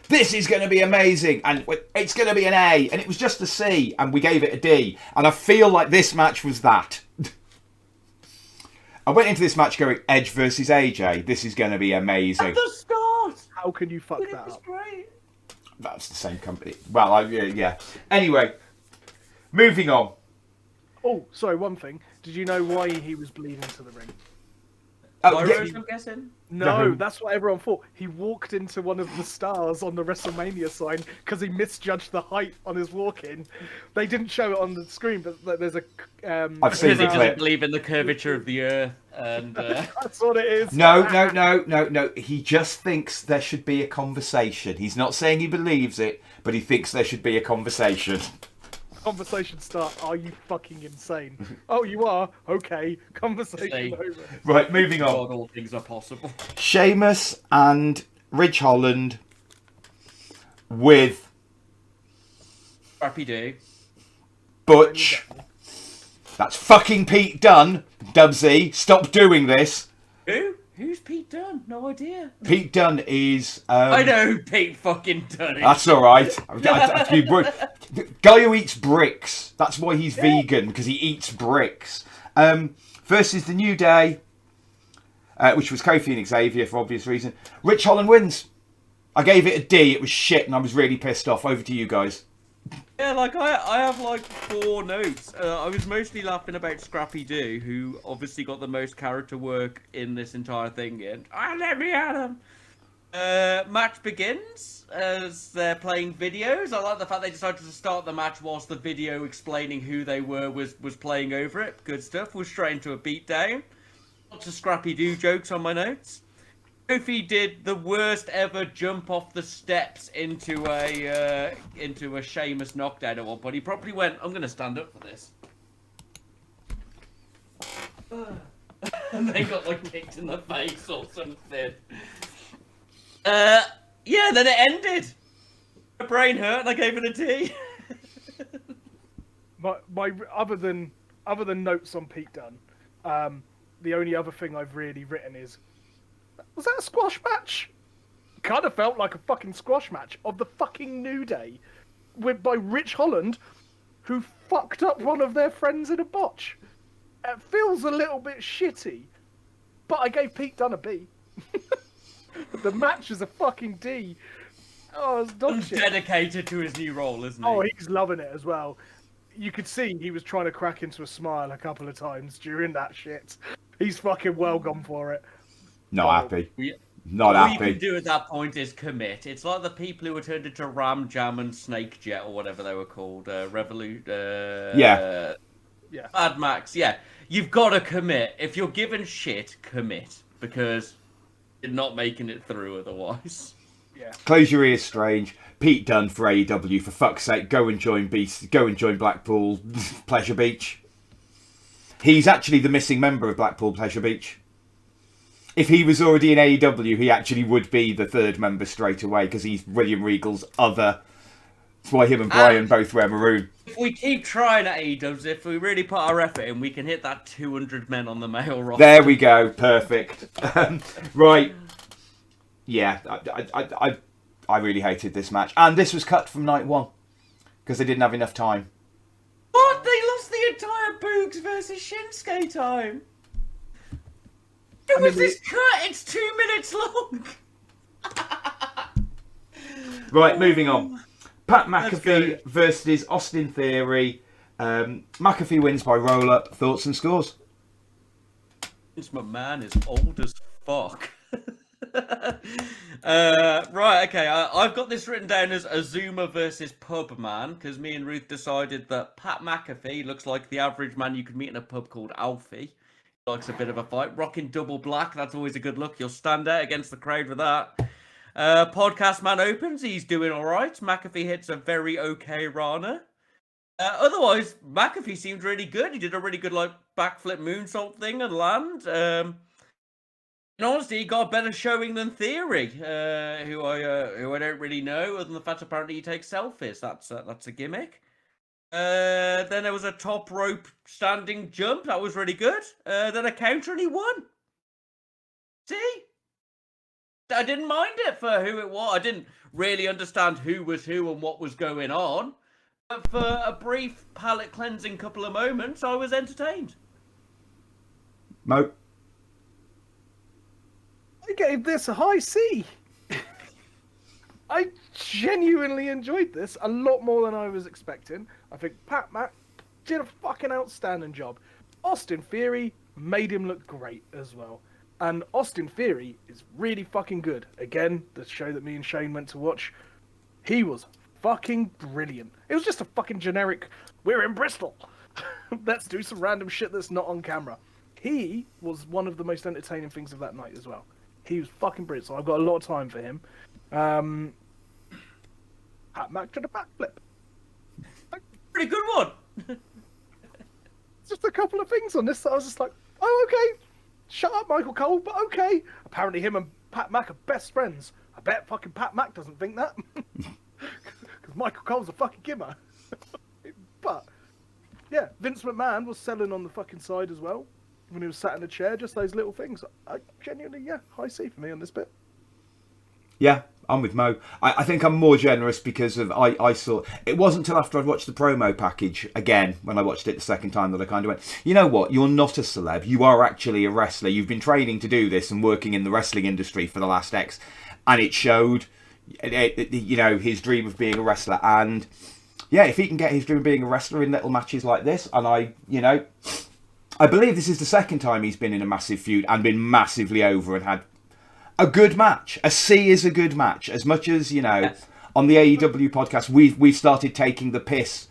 this is going to be amazing and it's going to be an A, and it was just a C and we gave it a D. And I feel like this match was that. I went into this match going Edge versus AJ. This is going to be amazing. At the start! How can you fuck that up? Great. That's the same company. Well, yeah. Anyway, moving on. Oh, sorry, one thing. Did you know why he was bleeding to the ring? Oh, yeah. I'm guessing? No, that's what everyone thought. He walked into one of the stars on the WrestleMania sign because he misjudged the height on his walk-in. They didn't show it on the screen, but there's a... I've seen because he the clip. doesn't believe in the curvature of the earth. And That's what it is. No. He just thinks there should be a conversation. He's not saying he believes it, but he thinks there should be a conversation. Conversation start. Are you fucking insane? Oh, you are? Okay. Conversation over. Right, moving on. God, all things are possible. Sheamus and Ridge Holland with Crappy day. Butch. That's fucking Pete Dunne. Dubsy, stop doing this. Who? Who's Pete Dunne? No idea. Pete Dunne is. I know who Pete fucking Dunne is. That's all right. Guy who eats bricks. That's why he's vegan, because he eats bricks. Versus the New Day, which was Kofi and Xavier for obvious reason. Rich Holland wins. I gave it a D. It was shit, and I was really pissed off. Over to you guys. Yeah, like I have like 4 notes. I was mostly laughing about Scrappy Doo, who obviously got the most character work in this entire thing. And let me at him. Match begins as they're playing videos. I like the fact they decided to start the match whilst the video explaining who they were was playing over it. Good stuff. We're straight into a beatdown. Lots of Scrappy Doo jokes on my notes. Kofi did the worst ever jump off the steps into a Sheamus knockdown at one point. He probably went, "I'm going to stand up for this," and they got like kicked in the face or something. Yeah, then it ended. My brain hurt, and I gave it a D. my other than notes on Pete Dunne, the only other thing I've really written is, was that a squash match? Kind of felt like a fucking squash match of the fucking New Day, by Rich Holland, who fucked up one of their friends in a botch. It feels a little bit shitty, but I gave Pete Dunne a B. The match is a fucking D. Oh, it's dog shit. Dedicated to his new role, isn't he? Oh, he's loving it as well. You could see he was trying to crack into a smile a couple of times during that shit. He's fucking well gone for it. Not happy. All you can do at that point is commit. It's like the people who were turned into Ram Jam and Snake Jet or whatever they were called. Yeah. Mad Max. Yeah. You've got to commit. If you're given shit, commit. Because you're not making it through otherwise. Yeah. Close your ears, Strange. Pete Dunne for AEW. For fuck's sake, go and join Blackpool Pleasure Beach. He's actually the missing member of Blackpool Pleasure Beach. If he was already in AEW, he actually would be the third member straight away, because he's William Regal's other. That's why him and Brian both wear maroon. If we keep trying at AEW, if we really put our effort in, we can hit that 200 men on the male roster. There we go. Perfect. Right. Yeah, I really hated this match. And this was cut from night 1, because they didn't have enough time. What? They lost the entire Boogs versus Shinsuke time. It was this cut. It's 2 minutes long. Right, moving on. Pat McAfee versus Austin Theory. McAfee wins by roll-up. Thoughts and scores? Vince McMahon is old as fuck. Right, okay. I've got this written down as Azuma versus Pub Man, because me and Ruth decided that Pat McAfee looks like the average man you could meet in a pub called Alfie. Likes a bit of a fight. Rocking double black, that's always a good look. You'll stand out against the crowd with that. Podcast Man opens, he's doing alright. McAfee hits a very okay Rana. Otherwise, McAfee seemed really good. He did a really good like backflip moonsault thing and land. In honesty, he got a better showing than Theory, who I don't really know, other than the fact apparently he takes selfies. That's a gimmick. Then there was a top rope standing jump. That was really good. Then a counter and he won. See? I didn't mind it for who it was. I didn't really understand who was who and what was going on. But for a brief palate cleansing couple of moments, I was entertained. Mo? I gave this a high C. I genuinely enjoyed this a lot more than I was expecting. I think Pat Mac did a fucking outstanding job. Austin Theory made him look great as well. And Austin Theory is really fucking good. Again, the show that me and Shane went to watch, he was fucking brilliant. It was just a fucking generic, we're in Bristol. Let's do some random shit that's not on camera. He was one of the most entertaining things of that night as well. He was fucking brilliant, so I've got a lot of time for him. Pat Mac to the backflip. Pretty good one. Just a couple of things on this that I was just like, oh, okay. Shut up, Michael Cole, but okay. Apparently him and Pat Mac are best friends. I bet fucking Pat Mac doesn't think that. Because Michael Cole's a fucking gimmer. But, yeah, Vince McMahon was selling on the fucking side as well. when he was sat in a chair, just those little things. I genuinely, high C for me on this bit. Yeah, I'm with Mo. I think I'm more generous because of I saw it wasn't until after I'd watched the promo package again when I watched it the second time that I kind of went, you know what? You're not a celeb. You are actually a wrestler. You've been training to do this and working in the wrestling industry for the last X, and it showed. You know, his dream of being a wrestler, and yeah, if he can get his dream of being a wrestler in little matches like this, and I believe this is the second time he's been in a massive feud and been massively over and had a good match. A C is a good match. As much as, on the AEW podcast, we've started taking the piss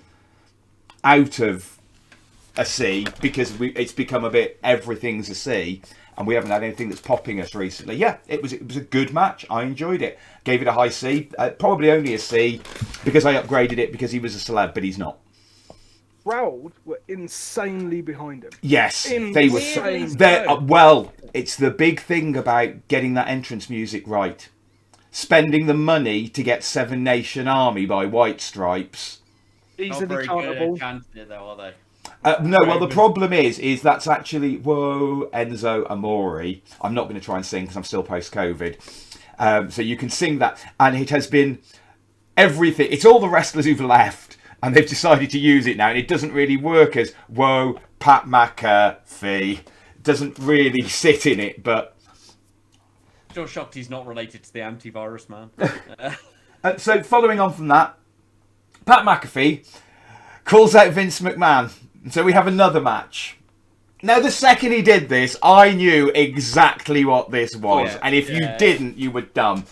out of a C because it's become a bit everything's a C, and we haven't had anything that's popping us recently. Yeah, it was a good match. I enjoyed it. Gave it a high C. Probably only a C because I upgraded it because he was a celeb, but he's not. Crowd were insanely behind him. Yes, they were. Well, it's the big thing about getting that entrance music right. Spending the money to get Seven Nation Army by White Stripes. Easily Not very countable. good at chanting it though, are they? No, well, the problem is that's actually Enzo Amore. I'm not going to try and sing because I'm still post-COVID. So you can sing that, and it has been everything. It's all the wrestlers who've left. And they've decided to use it now, and it doesn't really work as Pat McAfee. It doesn't really sit in it, but Still shocked he's not related to the antivirus man. So following on from that, Pat McAfee calls out Vince McMahon. So we have another match. Now, the second he did this, I knew exactly what this was, and if you didn't, you were dumb.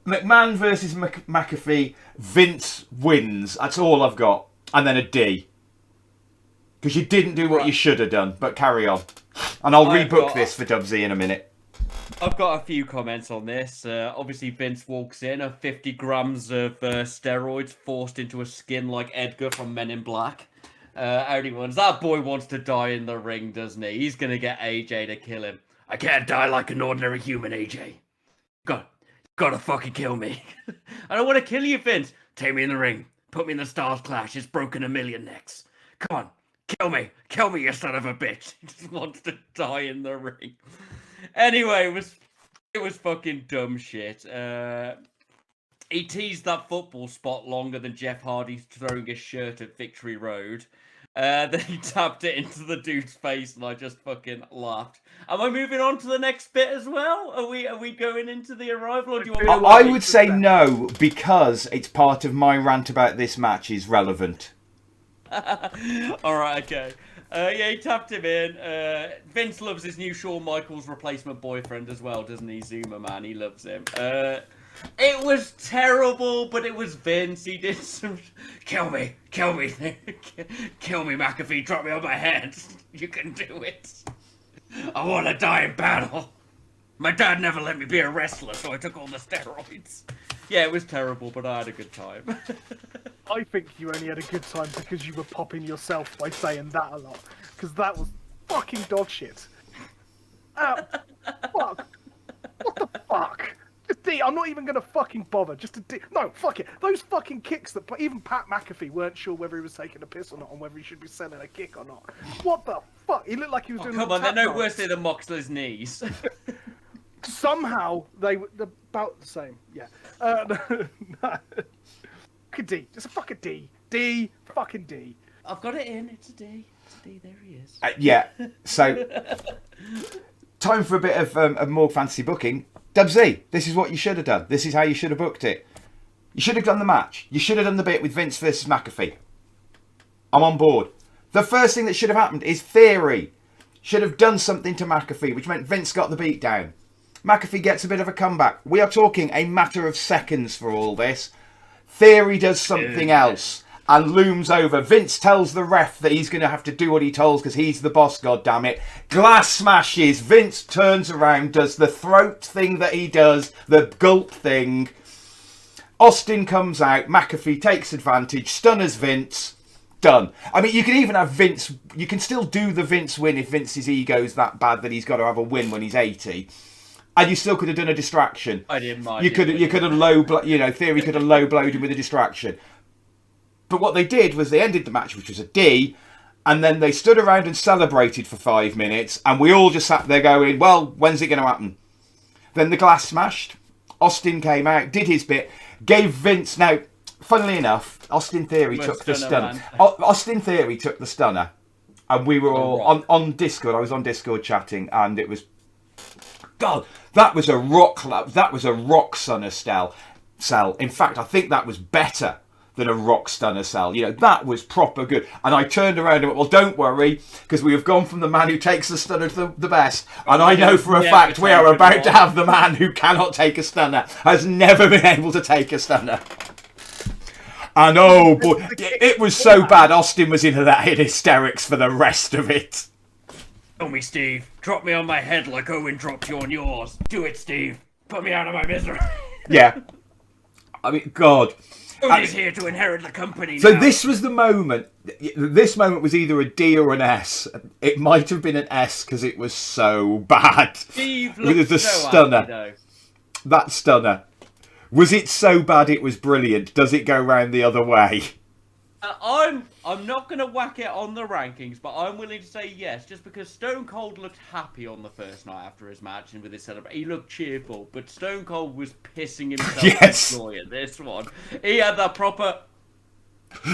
McMahon versus McAfee. Vince wins. That's all I've got. And then a D. Because you didn't do what you should have done. But carry on. And I'll rebook this for Dubsy in a minute. I've got a few comments on this. Obviously, Vince walks in, 50 grams of steroids forced into a skin like Edgar from Men in Black. That boy wants to die in the ring, doesn't he? He's going to get AJ to kill him. I can't die like an ordinary human, AJ. Gotta fucking kill me. I don't want to kill you, Vince. Take me in the ring. Put me in the Stars Clash. It's broken a million necks. Come on. Kill me. Kill me, you son of a bitch. He just wants to die in the ring. Anyway, it was fucking dumb shit. He teased that football spot longer than Jeff Hardy throwing his shirt at Victory Road. Then he tapped it into the dude's face, and I just fucking laughed. Am I moving on to the next bit as well? Are we going into the arrival, or do you want me to I would say no, because it's part of my rant about this match is relevant. All right, okay. He tapped him in. Vince loves his new Shawn Michaels replacement boyfriend as well, doesn't he? Zuma, man, he loves him. It was terrible, but it was Vince. He did some... Kill me, kill me, McAfee, drop me on my head. You can do it. I want to die in battle. My dad never let me be a wrestler, so I took all the steroids. Yeah, it was terrible, but I had a good time. I think you only had a good time because you were popping yourself by saying that a lot. Because that was fucking dog shit. Fuck. What the fuck? Just D. I'm not even going to fucking bother. Just a D. No, fuck it. Those fucking kicks that even Pat McAfee weren't sure whether he was taking a piss or not, and whether he should be sending a kick or not. What the fuck? He looked like he was doing. Come on, they're no worse than Moxley's knees. Somehow they're about the same. Yeah. Fucking D. Just a fucking D. D. Fucking D. I've got it in. It's a D. It's a D. There he is. Yeah. So, time for a bit of more fantasy booking. Dubsy, this is what you should have done. This is how you should have booked it. You should have done the match. You should have done the bit with Vince versus McAfee. I'm on board. The first thing that should have happened is Theory should have done something to McAfee, which meant Vince got the beat down. McAfee gets a bit of a comeback. We are talking a matter of seconds for all this. Theory does something else and looms over. Vince tells the ref that he's going to have to do what he tells because he's the boss, goddammit. Glass smashes. Vince turns around, does the throat thing that he does, the gulp thing. Austin comes out. McAfee takes advantage, stunners Vince. Done. I mean, you can even have Vince... You can still do the Vince win if Vince's ego's that bad that he's got to have a win when he's 80. And you still could have done a distraction. I didn't mind. You could have Theory could have low blowed him with a distraction. But what they did was they ended the match, which was a D, And then they stood around and celebrated for 5 minutes, and we all just sat there going, well, when's it going to happen? Then the glass smashed. Austin came out, did his bit, gave Vince... Now, funnily enough, Austin Theory took the stunner. Austin Theory took the stunner. And we were all on Discord. I was on Discord chatting, and it was... God, that was a rock stunner cell. In fact, I think that was better than a rock stunner cell. You know, that was proper good. And I turned around and went, well, don't worry, because we have gone from the man who takes the stunner to the best. And I know for a fact we are about to have the man who cannot take a stunner, has never been able to take a stunner. And oh boy, it was so bad. Austin was in hysterics for the rest of it. Tell me, Steve. Drop me on my head like Owen dropped you on yours. Do it, Steve. Put me out of my misery. Yeah. I mean, God. Owen's here to inherit the company So now. this was the moment. This moment was either a D or an S. It might have been an S because it was so bad. Steve With looked the so stunner. happy, though. That stunner. Was it so bad it was brilliant? Does it go round the other way? I'm not going to whack it on the rankings, but I'm willing to say yes, just because Stone Cold looked happy on the first night after his match and with his celebration. He looked cheerful, but Stone Cold was pissing himself Yes. with joy at this one. He had that proper...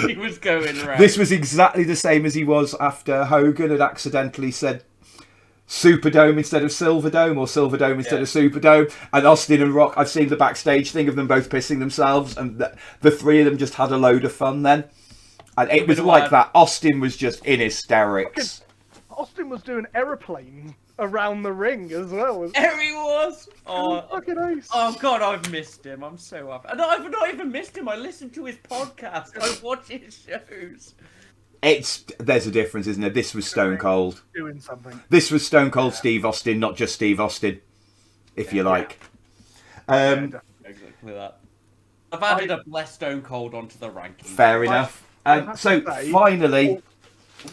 He was going around. This was exactly the same as he was after Hogan had accidentally said Superdome instead of Silverdome, or Silverdome instead of Superdome. And Austin and Rock, I've seen the backstage thing of them both pissing themselves, and the three of them just had a load of fun then. And it was like that. Austin was just in hysterics. Austin was doing aeroplane around the ring as well. There he was. Fucking ace. Oh God, I've missed him. I'm so happy. And I've not even missed him. I listened to his podcast. I watch his shows. There's a difference, isn't there? This was Stone Cold. Doing something. This was Stone Cold Steve Austin, not just Steve Austin, if you like. Exactly that. I've added a blessed Stone Cold onto the rankings. Fair enough. So finally,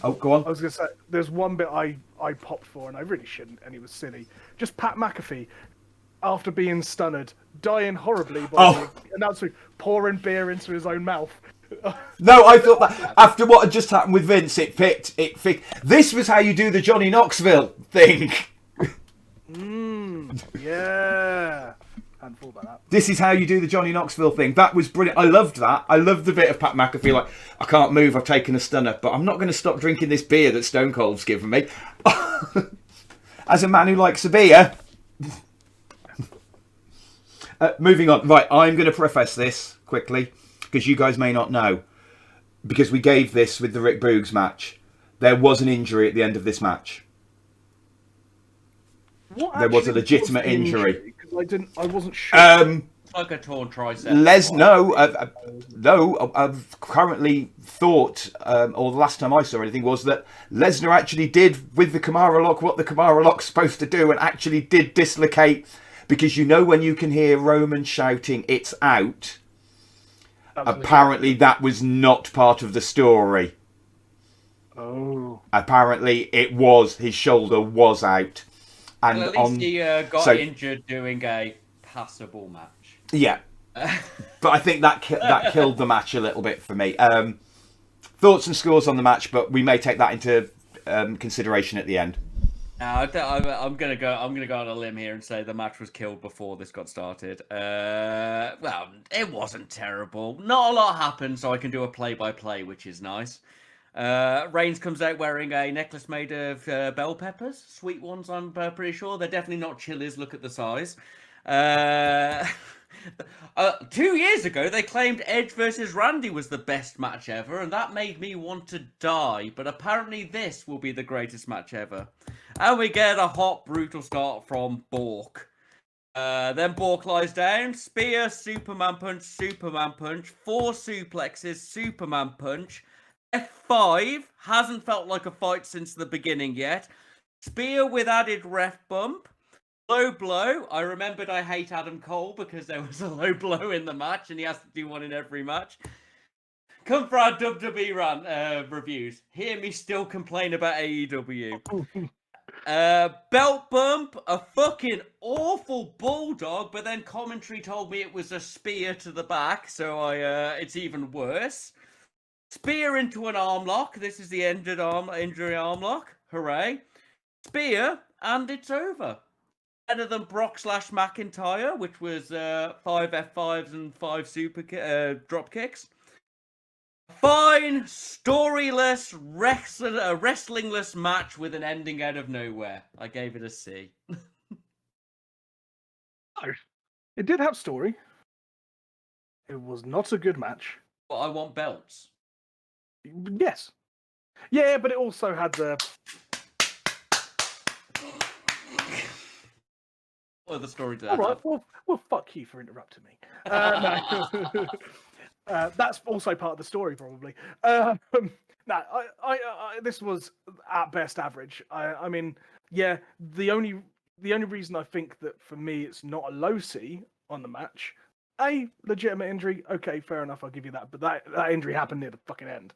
go on. I was going to say, there's one bit I popped for, and I really shouldn't, and it was silly. Just Pat McAfee, after being stunned, dying horribly by the announcer pouring beer into his own mouth. No, I thought that after what had just happened with Vince, it fit. This was how you do the Johnny Knoxville thing. Yeah. Hadn't thought about that. This is how you do the Johnny Knoxville thing. That was brilliant. I loved that. I loved the bit of Pat McAfee like, I can't move, I've taken a stunner, but I'm not going to stop drinking this beer that Stone Cold's given me. As a man who likes a beer. Moving on. Right, I'm going to preface this quickly, because you guys may not know. Because we gave this with the Rick Boogs match. There was an injury at the end of this match. There was a legitimate injury. Because I wasn't sure. Like a torn tricep. No, I've currently thought, or the last time I saw anything, was that Lesnar actually did with the Kamara lock what the Kamara lock's supposed to do, and actually did dislocate, because you know when you can hear Roman shouting, it's out. Apparently that was not part of the story. Oh. Apparently it was, his shoulder was out. And well, at least he got injured doing a passable match. Yeah. But I think that killed the match a little bit for me. Thoughts and scores on the match, but we may take that into consideration at the end. I'm gonna go on a limb here and say the match was killed before this got started. Well, it wasn't terrible. Not a lot happened, so I can do a play-by-play, which is nice. Reigns comes out wearing a necklace made of bell peppers, sweet ones. I'm pretty sure they're definitely not chilies. Look at the size. 2 years ago, they claimed Edge versus Randy was the best match ever, and that made me want to die. But apparently, this will be the greatest match ever. And we get a hot, brutal start from Bork. Then Bork lies down. Spear, Superman punch, 4 suplexes, Superman punch. F5 hasn't felt like a fight since the beginning yet. Spear with added ref bump. Low blow. I remembered I hate Adam Cole because there was a low blow in the match and he has to do one in every match. Come for our WWE reviews. Hear me still complain about AEW. Belt bump, a fucking awful bulldog, but then commentary told me it was a spear to the back, so it's even worse. Spear into an arm lock. This is the injury arm lock. Hooray. Spear, and it's over. Better than Brock / McIntyre, which was 5 F5s and 5 super drop kicks. Fine, storyless, wrestlingless match with an ending out of nowhere. I gave it a C. It did have story. It was not a good match. But I want belts. Yes. Yeah, but it also had the... What the story did. All right, well, fuck you for interrupting me. No. That's also part of the story, probably. No, this was at best average. I mean, yeah, the only reason I think that for me it's not a low C on the match, legitimate injury. Okay, fair enough, I'll give you that. But that injury happened near the fucking end.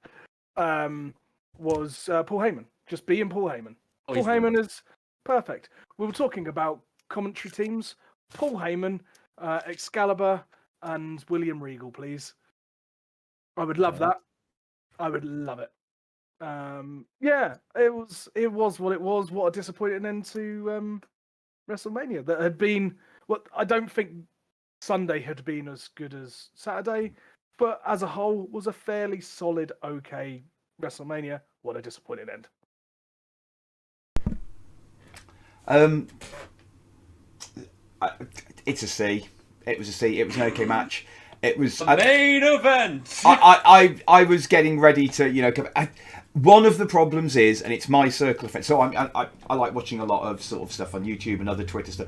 Was Paul Heyman just being Paul Heyman? Oh, Paul Heyman is perfect. We were talking about commentary teams. Paul Heyman, Excalibur, and William Regal, please. I would love that. I would love it. Yeah, it was what it was. What a disappointing end to WrestleMania. That had been what I don't think Sunday had been as good as Saturday, but as a whole was a fairly solid, okay WrestleMania. What a disappointing end. It's a C. It was a C. It was an okay match. It was the main event. I was getting ready to, one of the problems is, and it's my circle effect. So I like watching a lot of sort of stuff on YouTube and other Twitter stuff.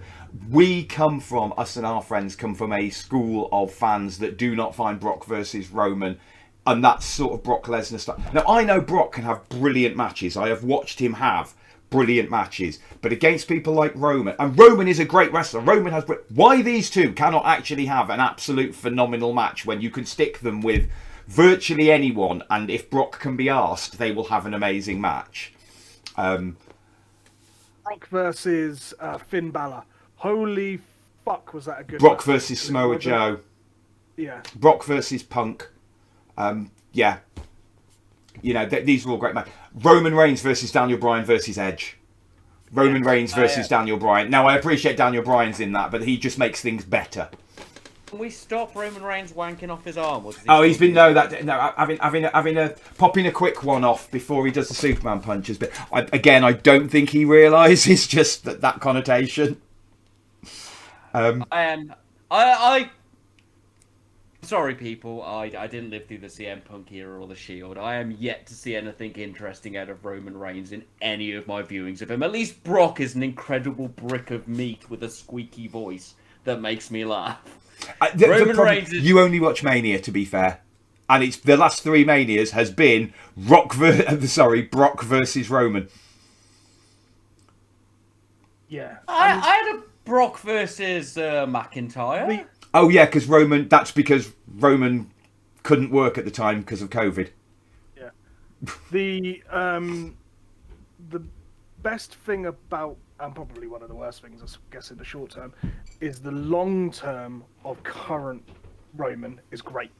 Us and our friends come from a school of fans that do not find Brock versus Roman, and that's sort of Brock Lesnar stuff. Now I know Brock can have brilliant matches. I have watched him have brilliant matches, but against people like Roman, and Roman is a great wrestler. Roman has. Why these two cannot actually have an absolute phenomenal match when you can stick them with virtually anyone, and if Brock can be asked, they will have an amazing match. Brock versus Finn Balor. Holy fuck, was that a good Brock match? Versus Samoa Joe. Yeah. Brock versus Punk. Yeah. These are all great matches. Roman Reigns versus Daniel Bryan versus Edge. Roman Reigns versus Daniel Bryan. Now, I appreciate Daniel Bryan's in that, but he just makes things better. Can we stop Roman Reigns wanking off his arm? He's been popping a quick one off before he does the Superman punches. But I don't think he realises just that connotation. Sorry, people. I didn't live through the CM Punk era or the Shield. I am yet to see anything interesting out of Roman Reigns in any of my viewings of him. At least Brock is an incredible brick of meat with a squeaky voice that makes me laugh. Reigns is... You only watch Mania, to be fair, and it's the last 3 Manias has been Brock versus Roman. Yeah, I had a Brock versus McIntyre. Oh yeah, because Roman. That's because Roman couldn't work at the time because of COVID. Yeah. The best thing about, and probably one of the worst things, I guess, in the short term, is the long term of current Roman is great.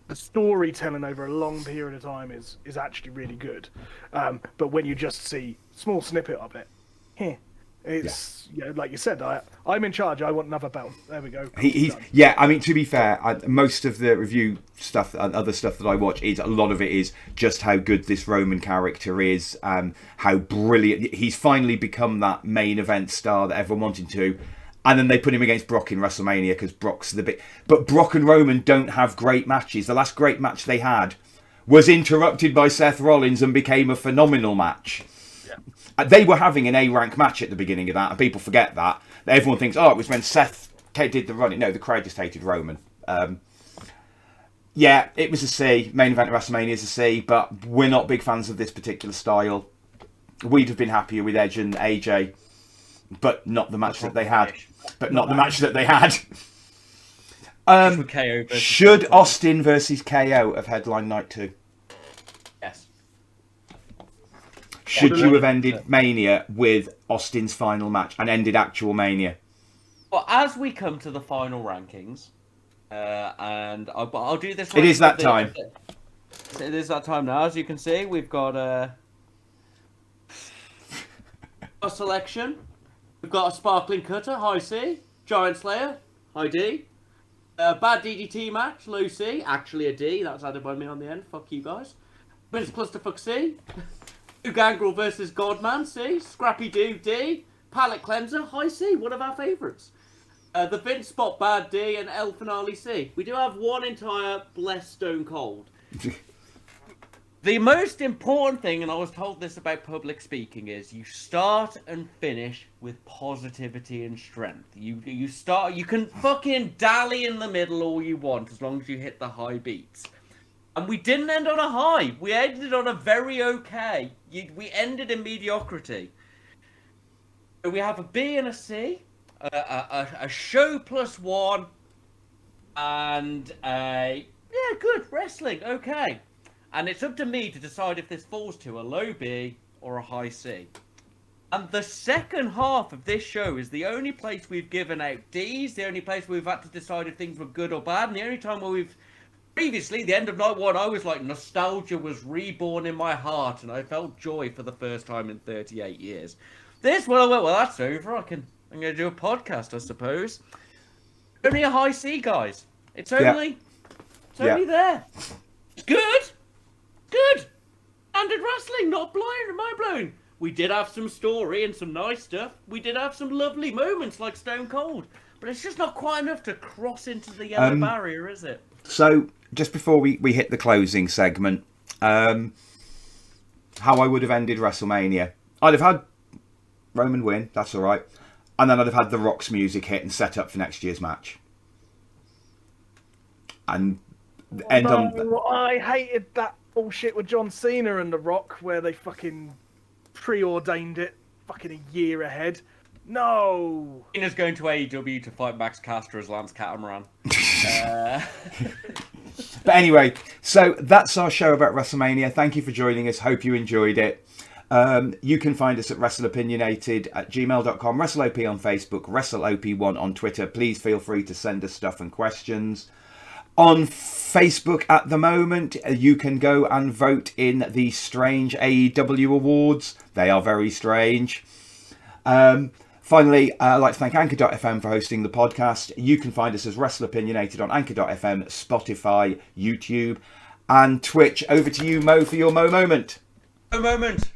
The storytelling over a long period of time is actually really good. But when you just see small snippet of it, it's like you said, I'm in charge. I want another belt. There we go. I mean, to be fair, most of the review stuff and other stuff that I watch a lot of it is just how good this Roman character is, how brilliant he's finally become that main event star that everyone wanted to. And then they put him against Brock in WrestleMania because Brock's the bit. But Brock and Roman don't have great matches. The last great match they had was interrupted by Seth Rollins and became a phenomenal match. They were having an A-rank match at the beginning of that, and people forget that. Everyone thinks, it was when Seth did the running. No, the crowd just hated Roman. It was a C. Main event of WrestleMania is a C, but we're not big fans of this particular style. We'd have been happier with Edge and AJ, but not the match that they had. Should Austin versus KO have headlined night 2? Yes. Should you have ended Mania with Austin's final match and ended actual Mania? Well, as we come to the final rankings, and I'll do this. It is that time. So it is that time now. As you can see, we've got a selection. We've got a Sparkling Cutter, high C. Giant Slayer, high D. Bad DDT match, low C. Actually a D, that was added by me on the end. Fuck you guys. Vince Clusterfuck C. Gangrel versus Godman C. Scrappy Doo D. Palette Cleanser, high C, one of our favourites. The Vince Spot Bad D and El Finale C. We do have one entire Blessed Stone Cold. The most important thing, and I was told this about public speaking, is you start and finish with positivity and strength. You start, you can fucking dally in the middle all you want as long as you hit the high beats. And we didn't end on a high. We ended on a very okay. We ended in mediocrity. We have a B and a C, a show +1, and a, yeah, good, wrestling, okay. And it's up to me to decide if this falls to a low B or a high C. And the second half of this show is the only place we've given out Ds, the only place we've had to decide if things were good or bad, and the only time where we've... Previously, the end of night one, I was like, nostalgia was reborn in my heart, and I felt joy for the first time in 38 years. This one, I went, well, that's over. I'm going to do a podcast, I suppose. Only a high C, guys. It's only there. It's good. Good. Standard wrestling, not blind, mind blowing. We did have some story and some nice stuff. We did have some lovely moments like Stone Cold. But it's just not quite enough to cross into the yellow barrier, is it? So, just before we hit the closing segment, how I would have ended WrestleMania. I'd have had Roman win, that's all right. And then I'd have had The Rock's music hit and set up for next year's match. And end on... I hated that bullshit with John Cena and The Rock where they fucking preordained it fucking a year ahead. No! Cena's going to AEW to fight Max Caster as Lance Catamaran. But anyway, so that's our show about WrestleMania. Thank you for joining us. Hope you enjoyed it. You can find us at Wrestleopinionated at gmail.com, WrestleOP on Facebook, WrestleOP1 on Twitter. Please feel free to send us stuff and questions. On Facebook at the moment, you can go and vote in the strange AEW awards. They are very strange. Finally, I'd like to thank Anchor.fm for hosting the podcast. You can find us as Wrestleopinionated on Anchor.fm, Spotify, YouTube, and Twitch. Over to you, Mo, for your Mo moment. Mo moment.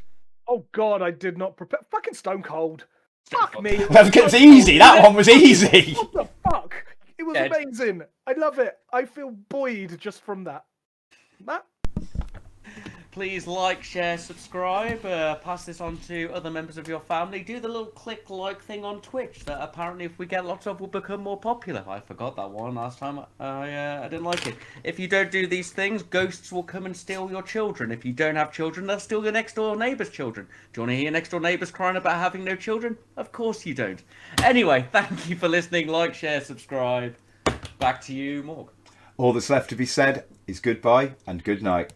Oh, God, I did not prepare. Fucking Stone Cold. Fuck me. That was easy. That one was easy. What the fuck? It was amazing. I love it. I feel buoyed just from that. Please like, share, subscribe. Pass this on to other members of your family. Do the little click like thing on Twitch that apparently if we get lots of will become more popular. I forgot that one last time. I didn't like it. If you don't do these things, ghosts will come and steal your children. If you don't have children, they'll steal your next door neighbour's children. Do you want to hear next door neighbours crying about having no children? Of course you don't. Anyway, thank you for listening. Like, share, subscribe. Back to you, Morg. All that's left to be said is goodbye and good night.